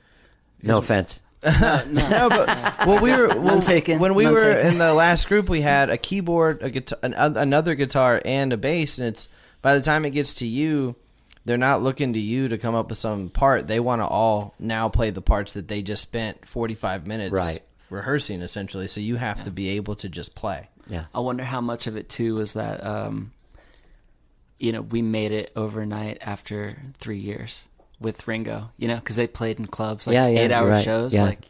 No offense. No, but well, we were when we were in the last group, we had a keyboard, a guitar, another guitar, and a bass. And it's by the time it gets to you, they're not looking to you to come up with some part. They want to all now play the parts that they just spent 45 minutes rehearsing, essentially. So you have to be able to just play. Yeah. I wonder how much of it, too, was that, we made it overnight after 3 years with Ringo, because they played in clubs, like 8-hour shows. Yeah. Like,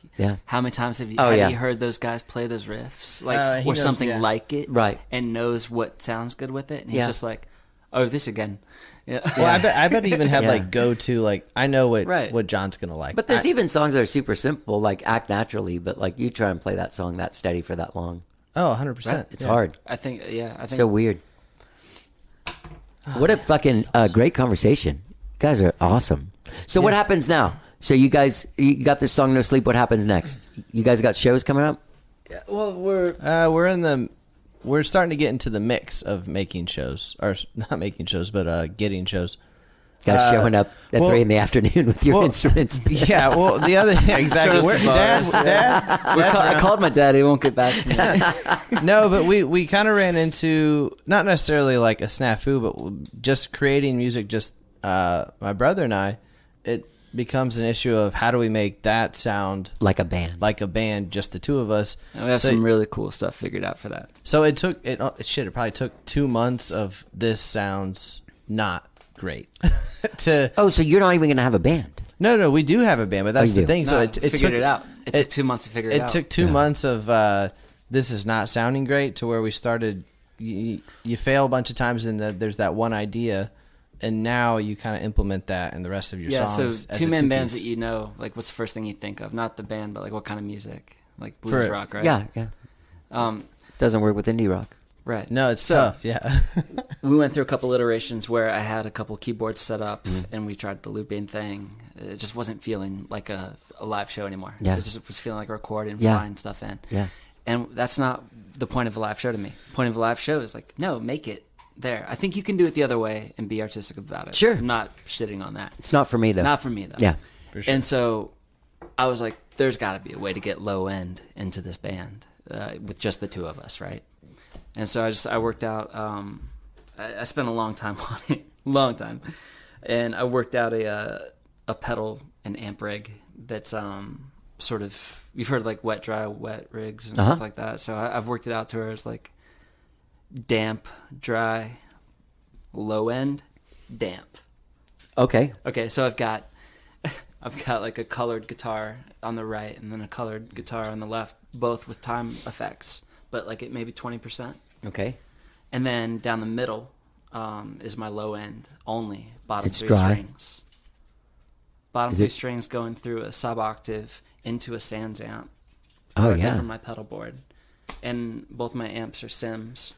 how many times have you heard those guys play those riffs? Like, or knows, something like it. Right. And knows what sounds good with it. And he's just like, oh, this again. Yeah. Well, I bet he even had like go-to, like I know what John's gonna like. But there's even songs that are super simple, like Act Naturally. But like you try and play that song that steady for that long. Oh, 100%. Right? It's hard. I think so weird. What a fucking great conversation. You guys are awesome. So what happens now? So you got this song No Sleep. What happens next? You guys got shows coming up? Yeah, well, we're starting to get into the mix of making shows, or not making shows, but getting shows. Guys showing up at 3 in the afternoon with your instruments. Yeah, well, the other exactly. Dad, I called my dad. He won't get back to me. No, but we kind of ran into not necessarily like a snafu, but just creating music. Just my brother and I, it becomes an issue of how do we make that sound like a band, just the two of us. And we have some really cool stuff figured out for that. So it probably took 2 months of this sounds not great so you're not even gonna have a band? No, we do have a band, but that's the thing. So it figured it out. It took 2 months to figure it out. It took 2 months of this is not sounding great to where we started. You fail a bunch of times, and there's that one idea. And now you kind of implement that in the rest of your songs. Yeah, so two-man bands that like what's the first thing you think of? Not the band, but like what kind of music? Like blues rock, right? Yeah. Doesn't work with indie rock. Right. No, it's tough, yeah. We went through a couple iterations where I had a couple keyboards set up, and we tried the looping thing. It just wasn't feeling like a live show anymore. Yeah. It just was feeling like a recording and flying stuff in. Yeah. And that's not the point of a live show to me. The point of a live show is like, no, make it there. I think you can do it the other way and be artistic about it. Sure. I'm not shitting on that. It's not for me, though. Not for me, though. Yeah. For sure. And so I was like, there's got to be a way to get low end into this band with just the two of us, right? And so I worked out, I spent a long time on it, and I worked out a pedal and amp rig that's sort of, you've heard of like wet, dry, wet rigs and stuff like that. So I've worked it out to where it's like damp, dry, low end, damp. Okay. Okay, so I've got like a colored guitar on the right and then a colored guitar on the left, both with time effects, but like it maybe 20%. Okay. And then down the middle is my low end only, bottom It's three dry. strings. Bottom Is three it- strings going through a sub octave into a Sans amp. Oh, Right yeah. from my pedal board. And both my amps are Sims,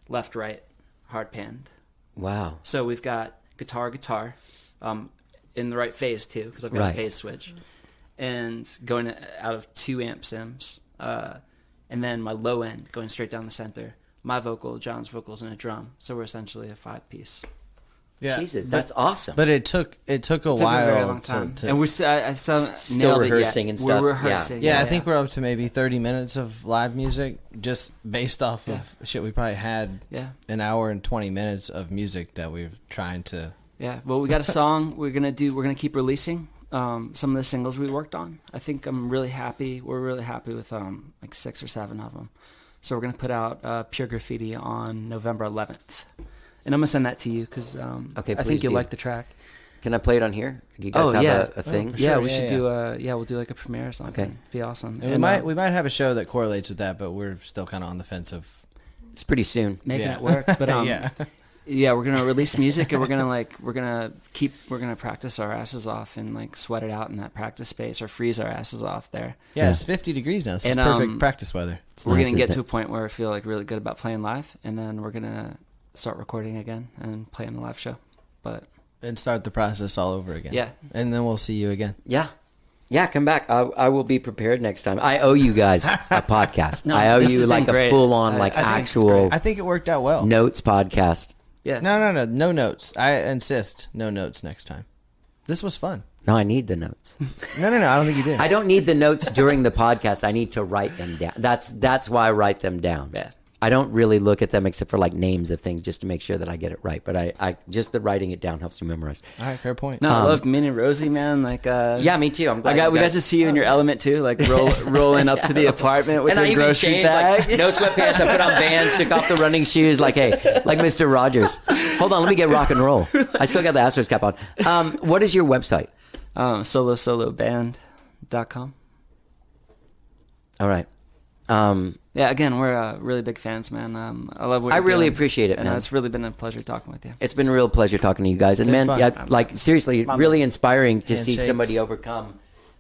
left, right, hard panned. Wow. So we've got guitar, in the right phase too, because I've got Right. a phase switch, and going out of 2 amp Sims, and then my low end going straight down the center. My vocal, John's vocals, and a drum. So we're essentially a 5-piece. Yeah. Jesus, that's awesome. But it took a It took while a very long time, to and I still haven't Still nailed it rehearsing yet. and stuff. We're rehearsing. Yeah, I think we're up to maybe 30 minutes of live music just based off of shit we probably had Yeah. an hour and 20 minutes of music that we're trying to. Yeah, well, we got a song we're gonna keep releasing. Some of the singles we worked on. I think I'm really happy. We're really happy with like 6 or 7 of them. So we're gonna put out Pure Graffiti on November 11th, and I'm gonna send that to you because Okay, I please think you'll do. like the track. Can I play it on here? Do you guys Oh, have yeah. a thing? Yeah, Sure, we yeah, should yeah. do we'll do like a premiere or something. Okay. Be awesome. And we might have a show that correlates with that, but we're still kind of on the fence of. It's pretty soon. making Yeah. it work. But Yeah. yeah, we're gonna release music and we're gonna practice our asses off and like sweat it out in that practice space or freeze our asses off there. Yeah, it's 50 degrees now. It's And, perfect practice weather. It's We're nice, gonna get isn't to it? a point where I feel like really good about playing live, and then we're gonna start recording again and playing the live show. But And start the process all over again. Yeah. And then we'll see you again. Yeah. Yeah, come back. I will be prepared next time. I owe you guys a podcast. No, I owe this you has like been a great. full-on, I like think it's actual I think it worked out well. notes podcast. yeah, No notes. I insist. No notes next time. This was fun. No, I need the notes. No. I don't think you did. I don't need the notes during the podcast. I need to write them down. That's why I write them down. Yeah. I don't really look at them except for like names of things just to make sure that I get it right. But I just the writing it down helps me memorize. All right, fair point. no, I loved me and Rosie, man. Like, Yeah, me too. I'm glad we you got to see you in your element too, like rolling up to the apartment with and I your even grocery changed, bag. like, no sweatpants. I put on Vans, took off the running shoes, like, hey, like Mr. Rogers. Hold on, let me get rock and roll. I still got the Astros cap on. What is your website? Soloband.com. All right. Yeah, again, we're really big fans, man. I love what I you're really doing. appreciate it, and man. It's really been a pleasure talking with you. It's been a real pleasure talking to you guys. And It's man, fun. yeah, like seriously, really inspiring to see Handshakes. somebody overcome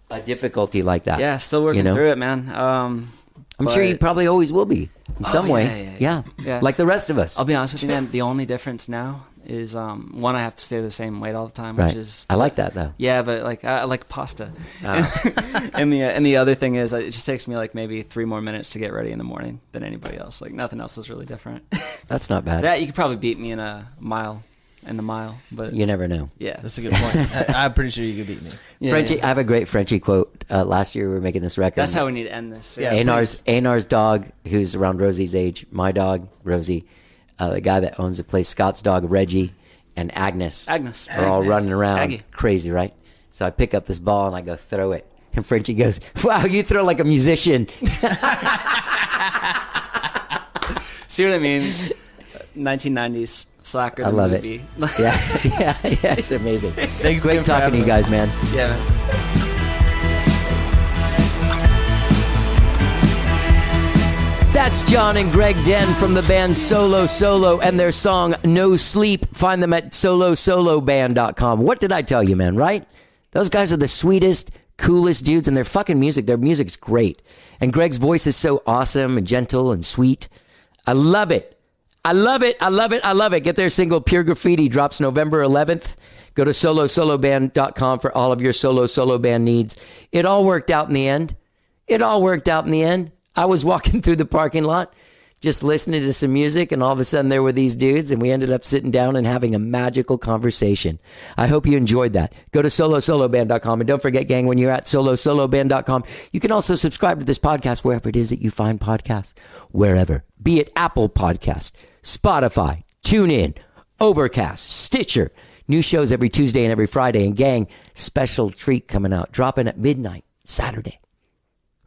a difficulty like that. Yeah, still working You know? through it, man. I'm sure you but- probably always will be in some yeah, way. yeah, yeah. Like the rest of us. I'll be honest with you, man. The only difference now is one, I have to stay the same weight all the time, Right. which is I like that though. yeah, but like I like pasta. Ah. and the other thing is, it just takes me like maybe 3 more minutes to get ready in the morning than anybody else. Like nothing else is really different. That's not bad. That you could probably beat me in the mile, but You never know. yeah, That's a good point. I'm pretty sure you could beat me. yeah, Frenchie, yeah. I have a great Frenchie quote. Last year we were making this record. That's how we need to end this. Yeah. Einar's dog, who's around Rosie's age, my dog, Rosie, the guy that owns the place, Scott's dog, Reggie, and Agnes. Agnes. Are all running around. Aggie. Crazy, right? So I pick up this ball and I go throw it. And Frenchie goes, wow, you throw like a musician. See what I mean? 1990s slacker. I the love it. movie. Yeah, yeah, it's amazing. Thanks Great again for talking to you having us. guys, man. Yeah, man. That's John and Greg Den from the band Solo Solo and their song No Sleep. Find them at solosoloband.com. What did I tell you, man, right? Those guys are the sweetest, coolest dudes, and their music's great. And Greg's voice is so awesome and gentle and sweet. I love it. I love it. I love it. I love it. Get their single Pure Graffiti, drops November 11th. Go to solosoloband.com for all of your Solo Solo Band needs. It all worked out in the end. I was walking through the parking lot, just listening to some music, and all of a sudden there were these dudes, and we ended up sitting down and having a magical conversation. I hope you enjoyed that. Go to solosoloband.com, and don't forget, gang, when you're at solosoloband.com, you can also subscribe to this podcast wherever it is that you find podcasts, wherever, be it Apple Podcast, Spotify, TuneIn, Overcast, Stitcher. New shows every Tuesday and every Friday, and gang, special treat coming out, dropping at midnight, Saturday,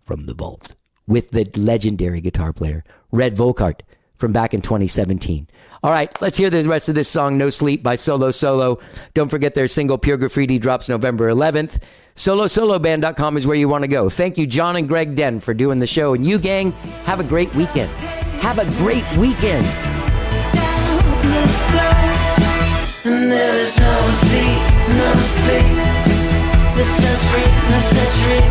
from the vault, with the legendary guitar player, Red Volkart from back in 2017. All right, let's hear the rest of this song, No Sleep by Solo Solo. Don't forget their single Pure Graffiti drops November 11th. SoloSoloBand.com is where you want to go. Thank you, John and Greg Den, for doing the show. And you, gang, have a great weekend. Have a great weekend. There is no sleep, no sleep. The sun's free, the sun's free.